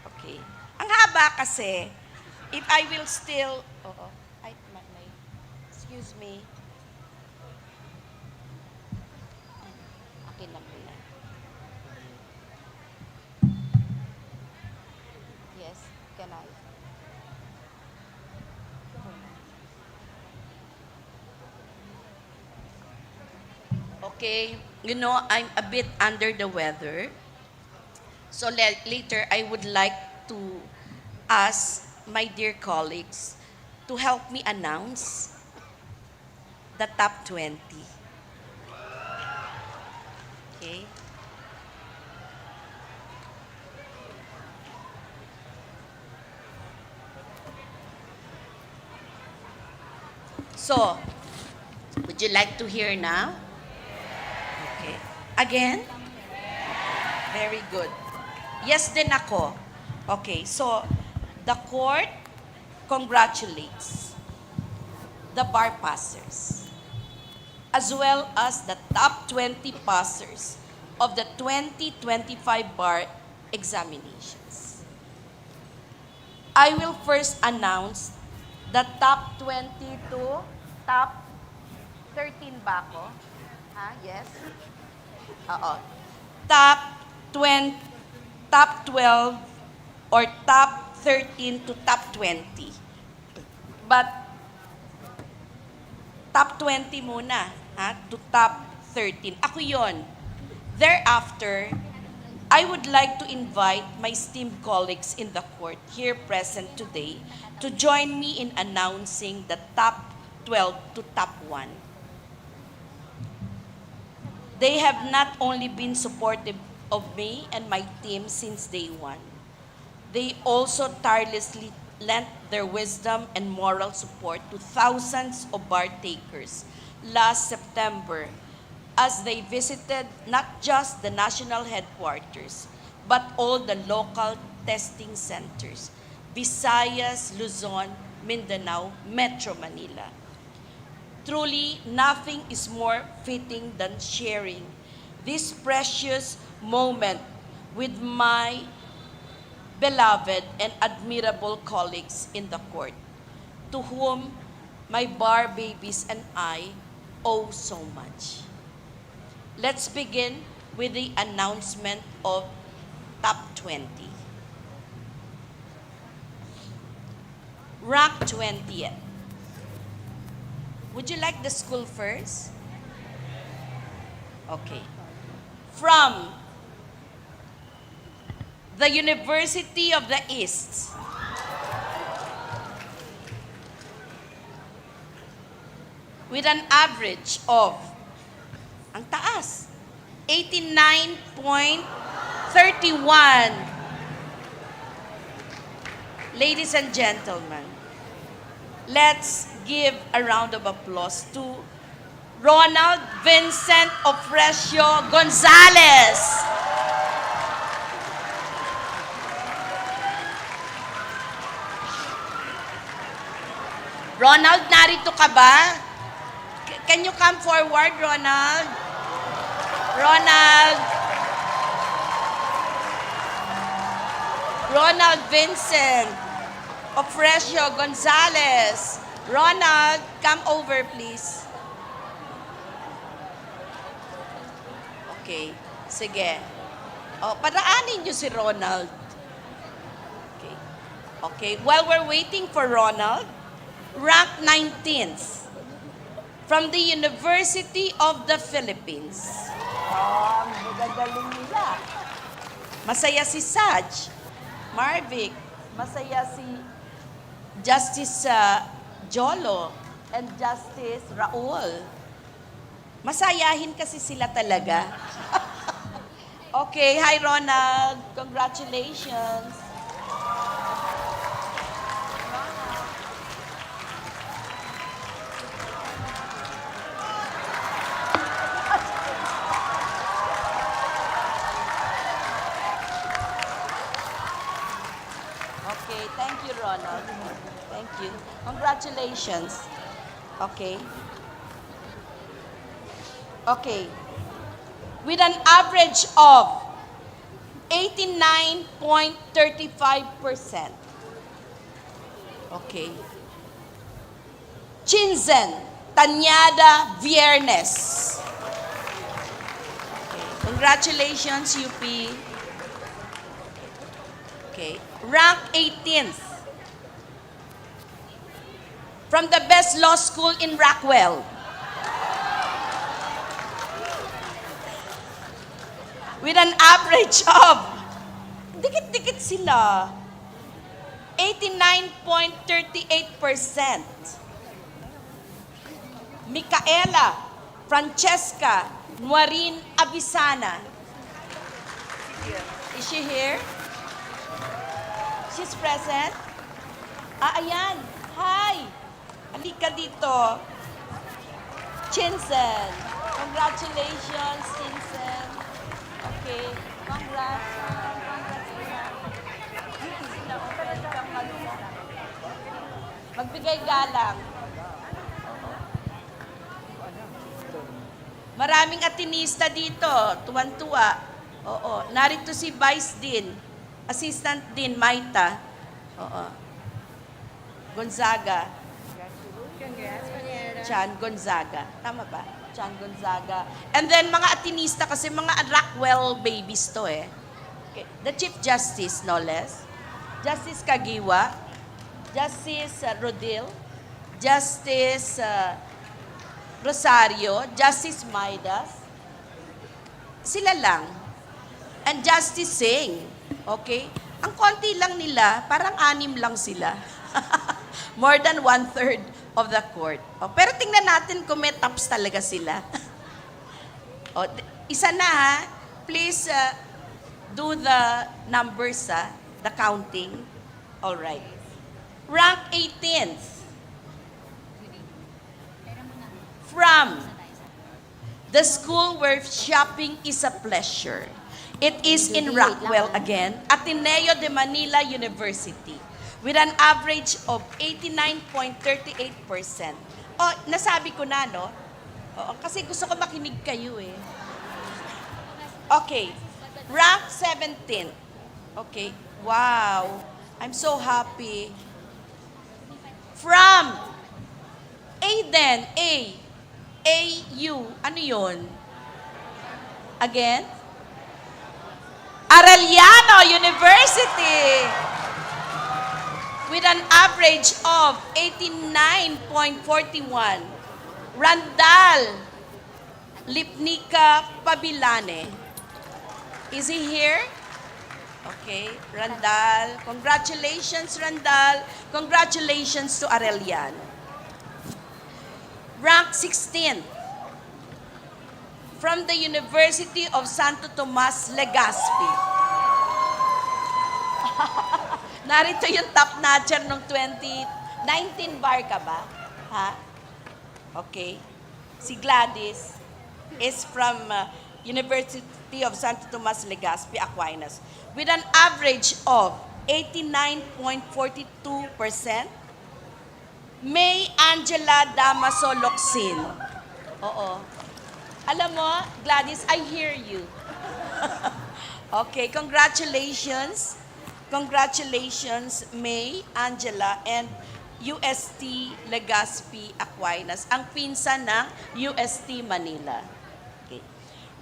Okay. Ang haba kasi, if I will still, excuse me. Okay lang po yan. Yes, can I? Okay, I'm a bit under the weather. So later, I would like to ask my dear colleagues to help me announce the top 20. Okay? So, would you like to hear now? Okay. Again? Very good. Yes din ako. Okay, so the court congratulates the bar passers as well as the top 20 passers of the 2025 bar examinations. I will first announce the top 20 to top 13 ba ako? Yes? Oo. Top 20, top 12, or top 13 to top 20. But, top 20 muna, to top 13. Ako yon. Thereafter, I would like to invite my esteemed colleagues in the court here present today to join me in announcing the top 12 to top 1. They have not only been supportive of me and my team since day one, they also tirelessly lent their wisdom and moral support to thousands of bar takers last September as they visited not just the national headquarters, but all the local testing centers, Visayas, Luzon, Mindanao, Metro Manila. Truly, nothing is more fitting than sharing this precious moment with my beloved and admirable colleagues in the court, to whom my bar babies and I owe so much. Let's begin with the announcement of top 20. Rank 20th. Would you like the school first? Okay. From the University of the East, with an average of, ang taas, 89.31. Ladies and gentlemen, let's give a round of applause to Ronald Vincent Ofrecio Gonzalez. Ronald, narito ka ba? Can you come forward, Ronald? Ronald. Ronald Vincent Ofrecio Gonzalez. Ronald, come over, please. Okay, sige. Padaanin niyo si Ronald. Okay. Okay, while we're waiting for Ronald, rank 19th from the University of the Philippines. Ang gagaling nila. Masaya si Saj, Marvic, masaya si Justice Jolo and Justice Raul. Masayahin kasi sila talaga. Okay, hi Ronald. Congratulations. Okay, thank you, Ronald. Thank you. Congratulations. Okay. Okay. With an average of 89.35%. Okay. Chinzen Tanyada Viernes. Okay. Congratulations, UP. Okay. Rank 18th from the best law school in Rockwell. With an average of, dikit-dikit sila, 89.38%. Micaela Francesca Nuarin Abisana. Is she here? She's present? Ayan. Hi! Halika dito. Chinsen. Congratulations, Chinsen. Okay. Congrats. Magbigay galang. Maraming atinista dito. Tuwan-tuwa. Oo. Narito si Vice Dean. Assistant Dean Maita. Oo. Gonzaga. Chan Gonzaga. Tama ba? Chan Gonzaga. And then mga atinista kasi mga Rockwell babies to eh. Okay. The Chief Justice, no less. Justice Kagiwa. Justice Rodil. Justice Rosario. Justice Maidas. Sila lang. And Justice Singh. Okay? Ang konti lang nila, parang 6 lang sila. More than 1/3 of the court. Pero tingnan natin kung may tops talaga sila. Isa na ha. Please do the numbers the counting. All right. Rank 18th. From the school where shopping is a pleasure. It is in Rockwell again, Ateneo de Manila University, with an average of 89.38%. Nasabi ko na, no? Kasi gusto ko makinig kayo eh. Okay. Rank 17. Okay. Wow. I'm so happy. From Aiden, A-U, ano yun? Again? Arellano University with an average of 89.41. Randall Lipnica Pabilane. Is he here? Okay, Randall. Congratulations, Randall. Congratulations to Arellano. Rank 16. From the University of Santo Tomas, Legazpi. Narito yung top notcher ng 2019 bar ka ba? Ha? Okay. Si Gladys is from University of Santo Tomas, Legazpi, Aquinas with an average of 89.42%. May Angela Damaso Locsin. Oo. Alam mo, Gladys, I hear you. Okay, congratulations. Congratulations, May, Angela, and UST Legazpi Aquinas, ang pinsan ng UST Manila. Okay.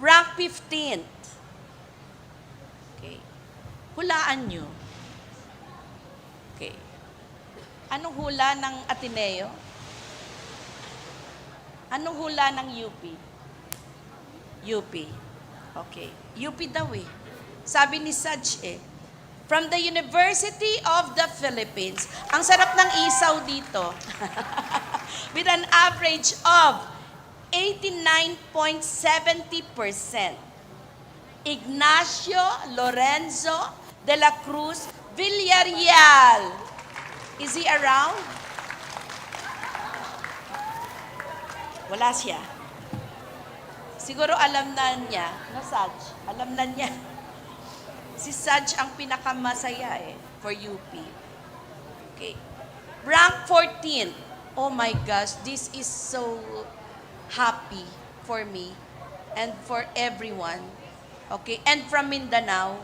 Rank 15. Okay. Hulaan nyo. Okay. Anong hula ng Ateneo? Anong hula ng UP? UP. Okay. UP daw eh. Sabi ni Saj eh. From the University of the Philippines. Ang sarap ng isaw dito. With an average of 89.70%. Ignacio Lorenzo de la Cruz Villarreal. Is he around? Wala siya. Siguro alam na niya. No, Saj? Alam na niya. Si Saj ang pinakamasaya for UP. Okay. Rank 14. Oh my gosh, this is so happy for me and for everyone. Okay, and from Mindanao,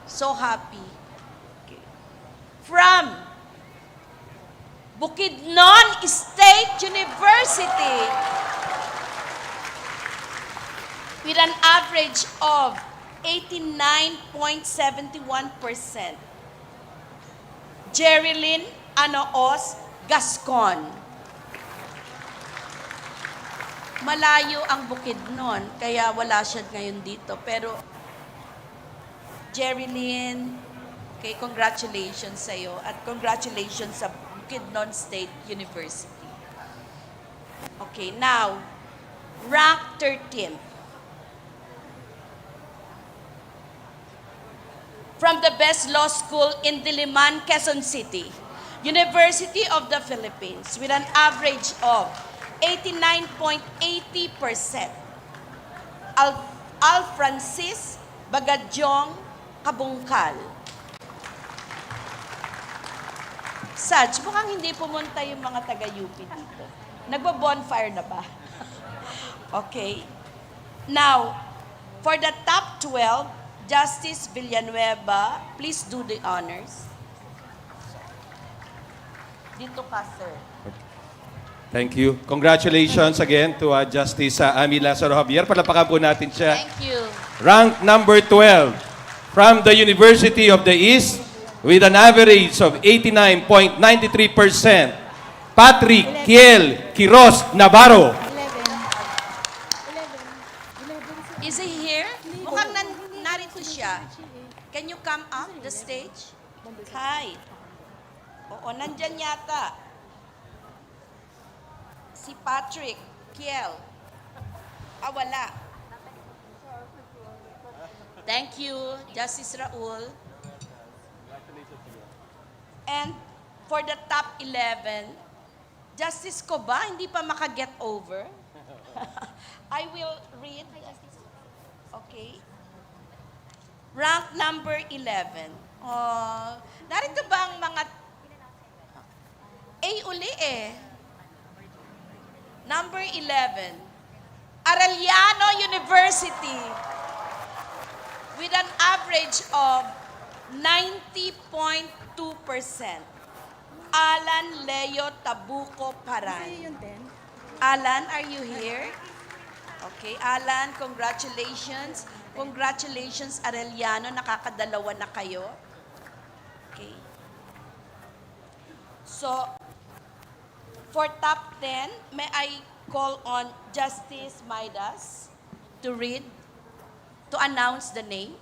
so happy. Okay. From Bukidnon State University with an average of 89.71%. Jerilyn Anoos Gascon. Malayo ang Bukidnon, kaya wala siya ngayon dito. Pero, Jerilyn, okay, congratulations sa iyo at congratulations sa Bukidnon State University. Okay, now, rank 13. From the best law school in Diliman, Quezon City, University of the Philippines, with an average of 89.80%. Al Francis Bagadyong Kabungkal. Saj, mukhang hindi pumunta yung mga taga-UP dito. Nagbo-bonfire na ba? Okay. Now, for the top 12, Justice Villanueva, please do the honors. Dito ka, sir. Thank you. Congratulations again to Justice Ami Lazaro-Javier. Palapakan po natin siya. Thank you. Rank number 12 from the University of the East with an average of 89.93%. Patrick Kiel Quiros Navarro. Is he here? Mukhang narito siya. Can you come up the stage? Hi. Oo, nandyan yata. Si Patrick Kiel. Ah, wala. Thank you, Justice Raul. And for the top 11, Justice ko ba? Hindi pa maka-get over? I will read. Okay. Rank number 11. Oh, narito ba ang mga A uli eh. Number 11. Arellano University with an average of 90.2%. Alan Leo Tabuco Paran. Alan, are you here? Okay, Alan, congratulations. Congratulations, Arellano. Nakakadalawa na kayo. Okay. So, for top 10, may I call on Justice Maidas to read, to announce the name?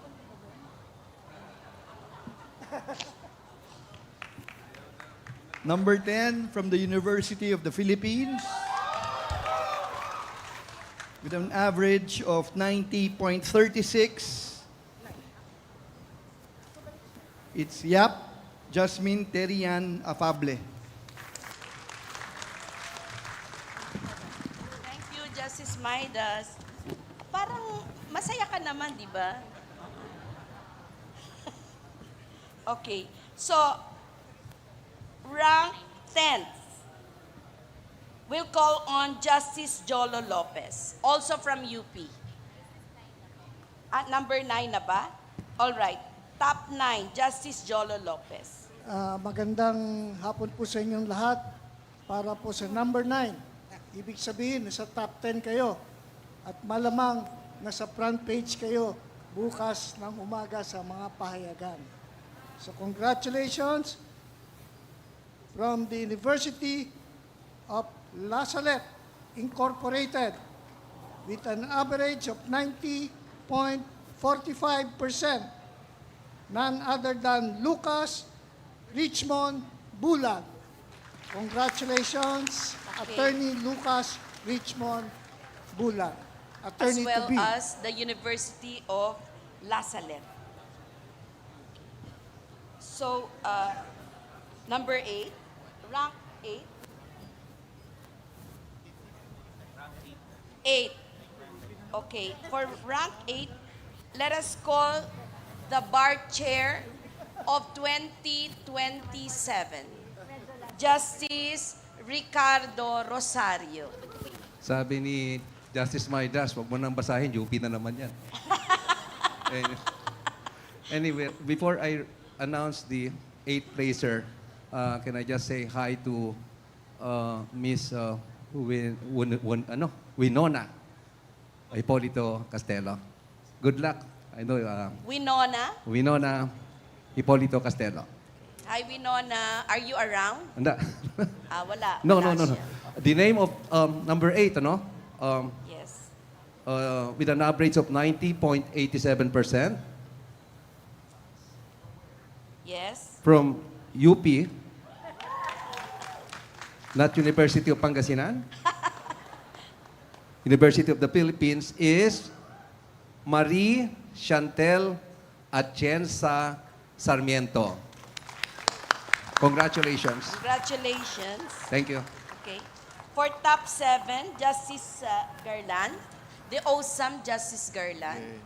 Number 10 from the University of the Philippines with an average of 90.36. It's Yap Jasmine Terian Afable. Thank you, Justice Maidas. Parang masaya ka naman, di ba? Okay. So, rank 10th. We'll call on Justice Jolo Lopez, also from UP. At number 9 na ba? All right. Top 9, Justice Jolo Lopez. Magandang hapon po sa inyong lahat. Para po sa number 9, ibig sabihin, nasa top 10 kayo. At malamang nasa front page kayo bukas ng umaga sa mga pahayagan. So congratulations from the University of La Salette Incorporated with an average of 90.45%. None other than Lucas Richmond Bulag. Congratulations, Attorney Lucas Richmond Bulag. Attorney As well to be. as the University of La Salette. So, number 8, rank 8. 8. Okay, for rank 8, let us call the bar chair of 2027, Justice Ricardo Rosario. Sabi ni Justice Maidas, wag mo nang basahin, UP na naman yan. Anyway, before I announce the 8th placer, can I just say hi to Miss Winona Hipolito Castelo. Good luck. I know Winona Hipolito Castelo. Hi, Winona. Are you around? Anda. Wala. No. Wala siya. The name of number 8, ano? Yes. With an average of 90.87%. Yes. From UP, not University of Pangasinan. University of the Philippines is Marie Chantel Atienza Sarmiento. Congratulations. Congratulations. Thank you. Okay. For top 7, Justice Garland, the awesome Justice Garland.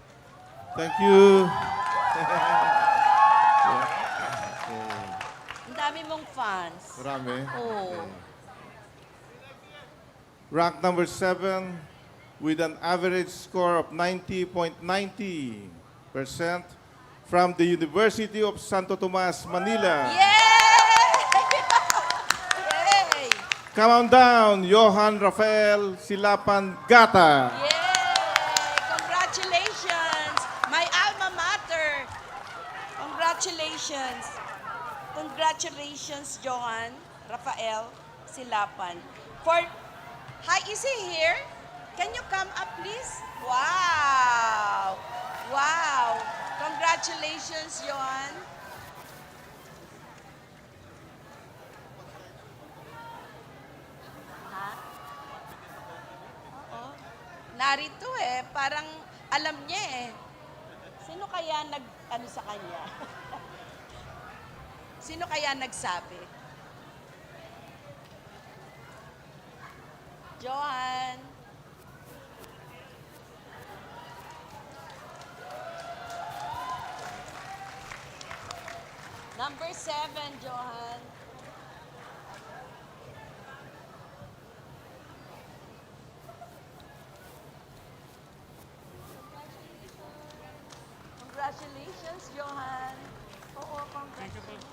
Thank you. Ang dami mong fans. Marami. Oh. Rank number 7 with an average score of 90.90% from the University of Santo Tomas, Manila. Yay! Come on down, Johan Rafael Silapan Gata. Yay! Congratulations! My alma mater. Congratulations. Congratulations, Johan Rafael Silapan. Hi, is he here? Can you come up, please? Wow! Wow! Congratulations, Johan. Ha? Oo. Narito parang alam niya Sino kaya ano sa kanya? Sino kaya nagsabi? Johan. Number 7, Johan. Congratulations, Johan. Oo, congratulations.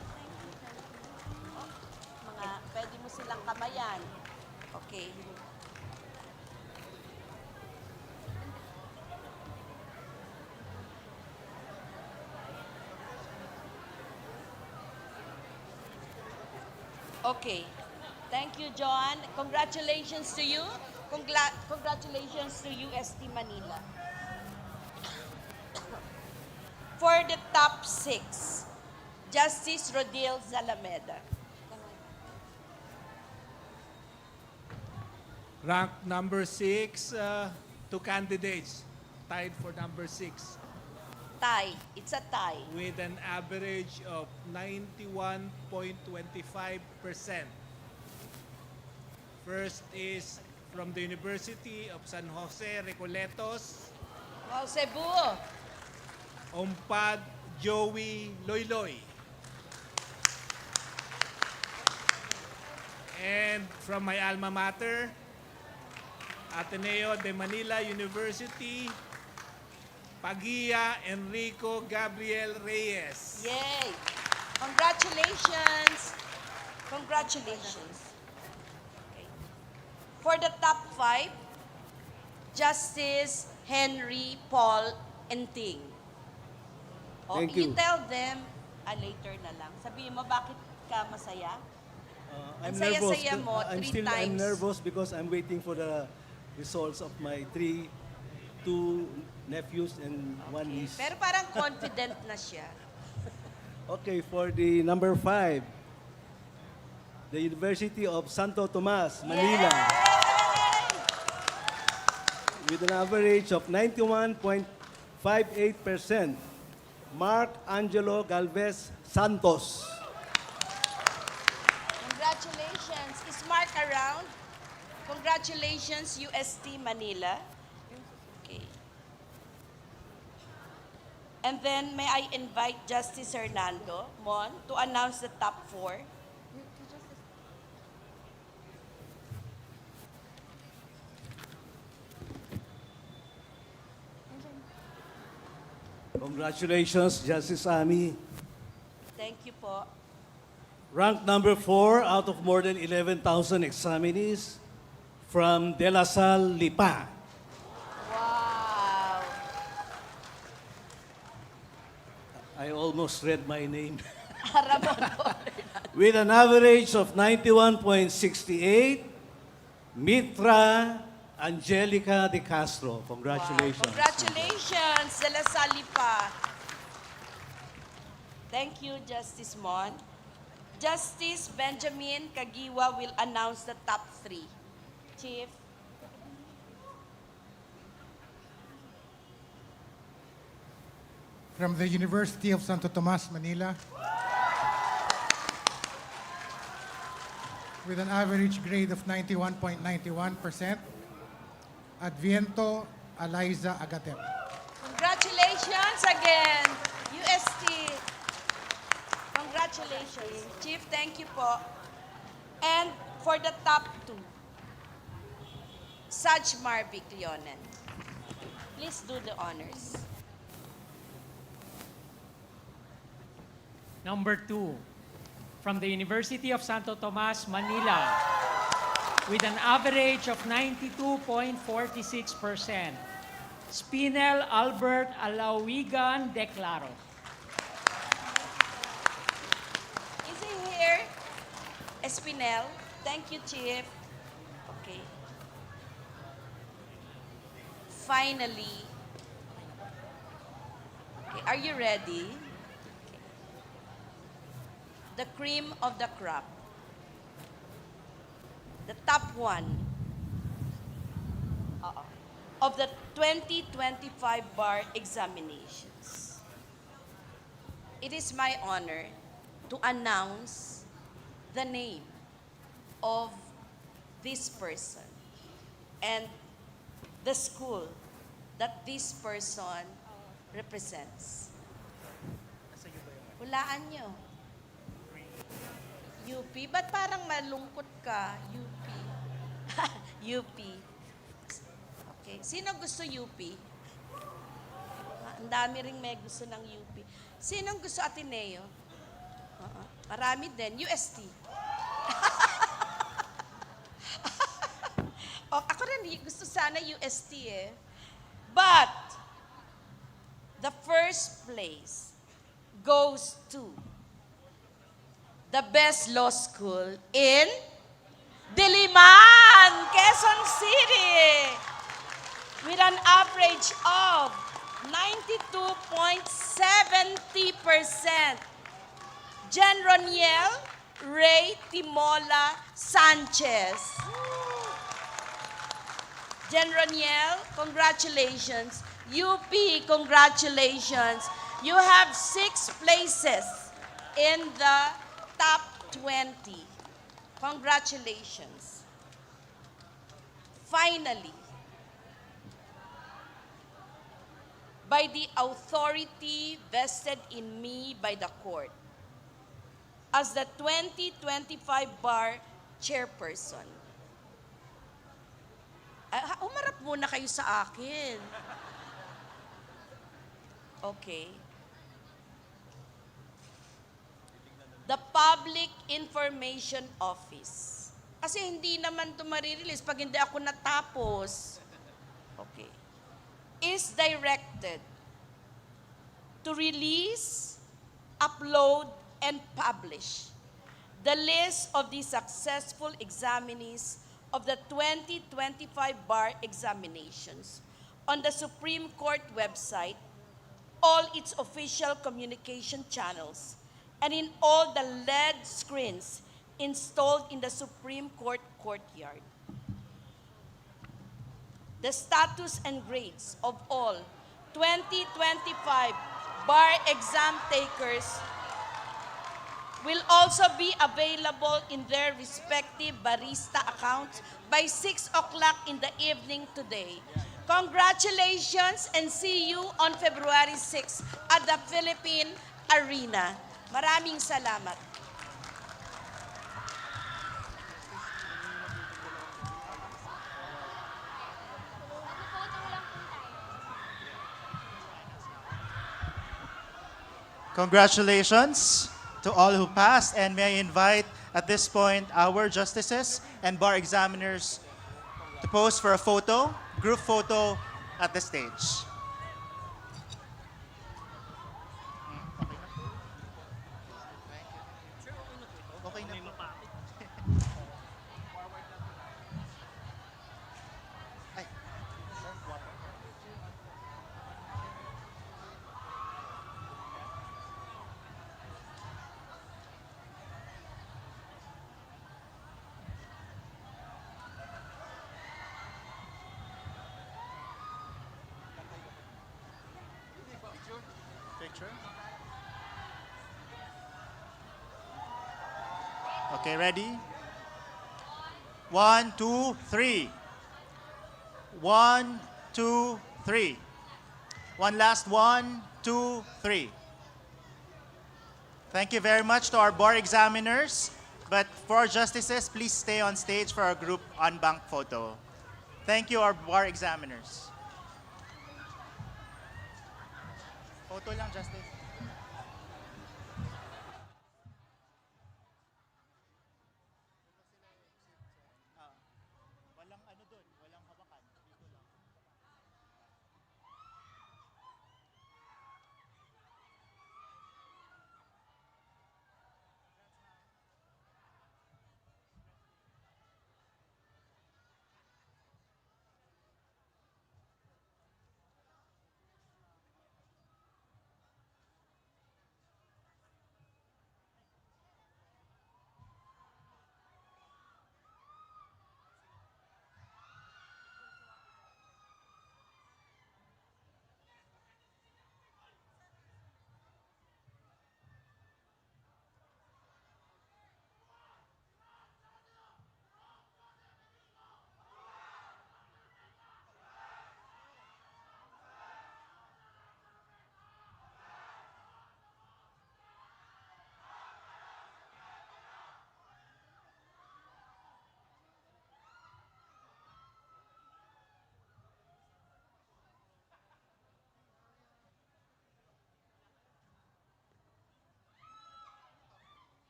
Oh, pwede mo silang kamayan. Okay. Okay. Thank you, John. Congratulations to you. Congratulations to UST Manila. For the top 6, Justice Rodil Zalameda. Rank number 6, two candidates tied for number 6 Tie. It's a tie. with an average of 91.25%. First is from the University of San Jose, Recoletos, Wow, Cebu. Ompad Joey Loyloy. And from my alma mater, Ateneo de Manila University, Pagia Enrico Gabriel Reyes. Yay. Congratulations. Congratulations. Okay. For the top 5, Justice Henry Paul Enting. Oh, Thank you you. tell them later na lang. Sabihin mo bakit ka masaya? I'm Ang nervous. saya-saya mo, I'm 3 still times. I'm nervous because I'm waiting for the results of my 2 nephews and 1 niece. Pero parang confident na siya. Okay, for the number 5, the University of Santo Tomas, Manila, with an average of 91.58%, Mark Angelo Galvez Santos. Congratulations. Is Mark around? Congratulations, UST Manila. Okay. And then, may I invite Justice Hernando Mon to announce the top 4? Congratulations, Justice Ami. Thank you po. Ranked number 4 out of more than 11,000 examinees from De La Salle, Lipa. Wow. I almost read my name. Ramon With an average of 91.68, Mitra Angelica De Castro. Congratulations. Congratulations, De La Salle pa. Thank you, Justice Mon. Justice Benjamin Kagiwa will announce the top 3. Chief. From the University of Santo Tomas, Manila, with an average grade of 91.91%, Adviento Eliza Agatep. Congratulations again, UST. Congratulations. Chief, thank you po. And for the top 2, Saj Marvic Leonen. Please do the honors. Number 2, from the University of Santo Tomas, Manila, with an average of 92.46%, Spinel Albert Alawigan Declaro. Is he here? Espinel. Thank you, Chief. Okay. Finally. Okay, are you ready? Okay. The cream of the crop. The top 1 of the 2025 bar examinations. It is my honor to announce the name of this person and the school that this person represents. Hulaan nyo. UP. Ba't parang malungkot ka? UP. UP. Okay. Sino gusto UP? Ang dami ring may gusto ng UP. Sinong gusto Ateneo? Marami din. UST. Ako rin gusto sana UST eh. But, the first place goes to the best law school in Diliman, Quezon City, with an average of 92.70%. Jen Roniel Ray Timola Sanchez. Jen Roniel, congratulations. UP, congratulations. You have 6 places in the top 20. Congratulations. Finally, by the authority vested in me by the court, as the 2025 Bar Chairperson, umarap muna kayo sa akin. Okay. The Public Information Office. Kasi hindi naman ito marirelease pag hindi ako natapos. Okay. Is directed to release, upload, and publish the list of the successful examinees of the 2025 bar examinations on the Supreme Court website, all its official communication channels, and in all the LED screens installed in the Supreme Court courtyard. The status and grades of all 2025 bar exam takers will also be available in their respective barista accounts by 6 o'clock in the evening today. Congratulations and see you on February 6 at the Philippine Arena. Maraming salamat. Congratulations to all who passed, and may I invite at this point our justices and bar examiners to pose for a photo, group photo at the stage. Okay na po. Ay, picture. Okay, ready? 1, 2, 3. 1, 2, 3. One last 1, 2, 3. Thank you very much to our bar examiners. But for our justices, please stay on stage for our group on-bank photo. Thank you, our bar examiners. Photo lang, Justice. Walang ano doon, walang hawakan. Dito lang.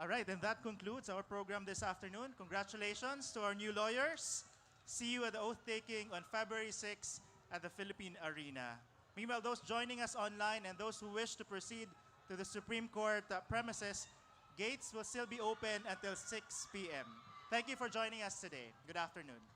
All right, and that concludes our program this afternoon. Congratulations to our new lawyers. See you at the oath-taking on February 6 at the Philippine Arena. Meanwhile, those joining us online and those who wish to proceed to the Supreme Court premises, gates will still be open until 6 p.m. Thank you for joining us today. Good afternoon.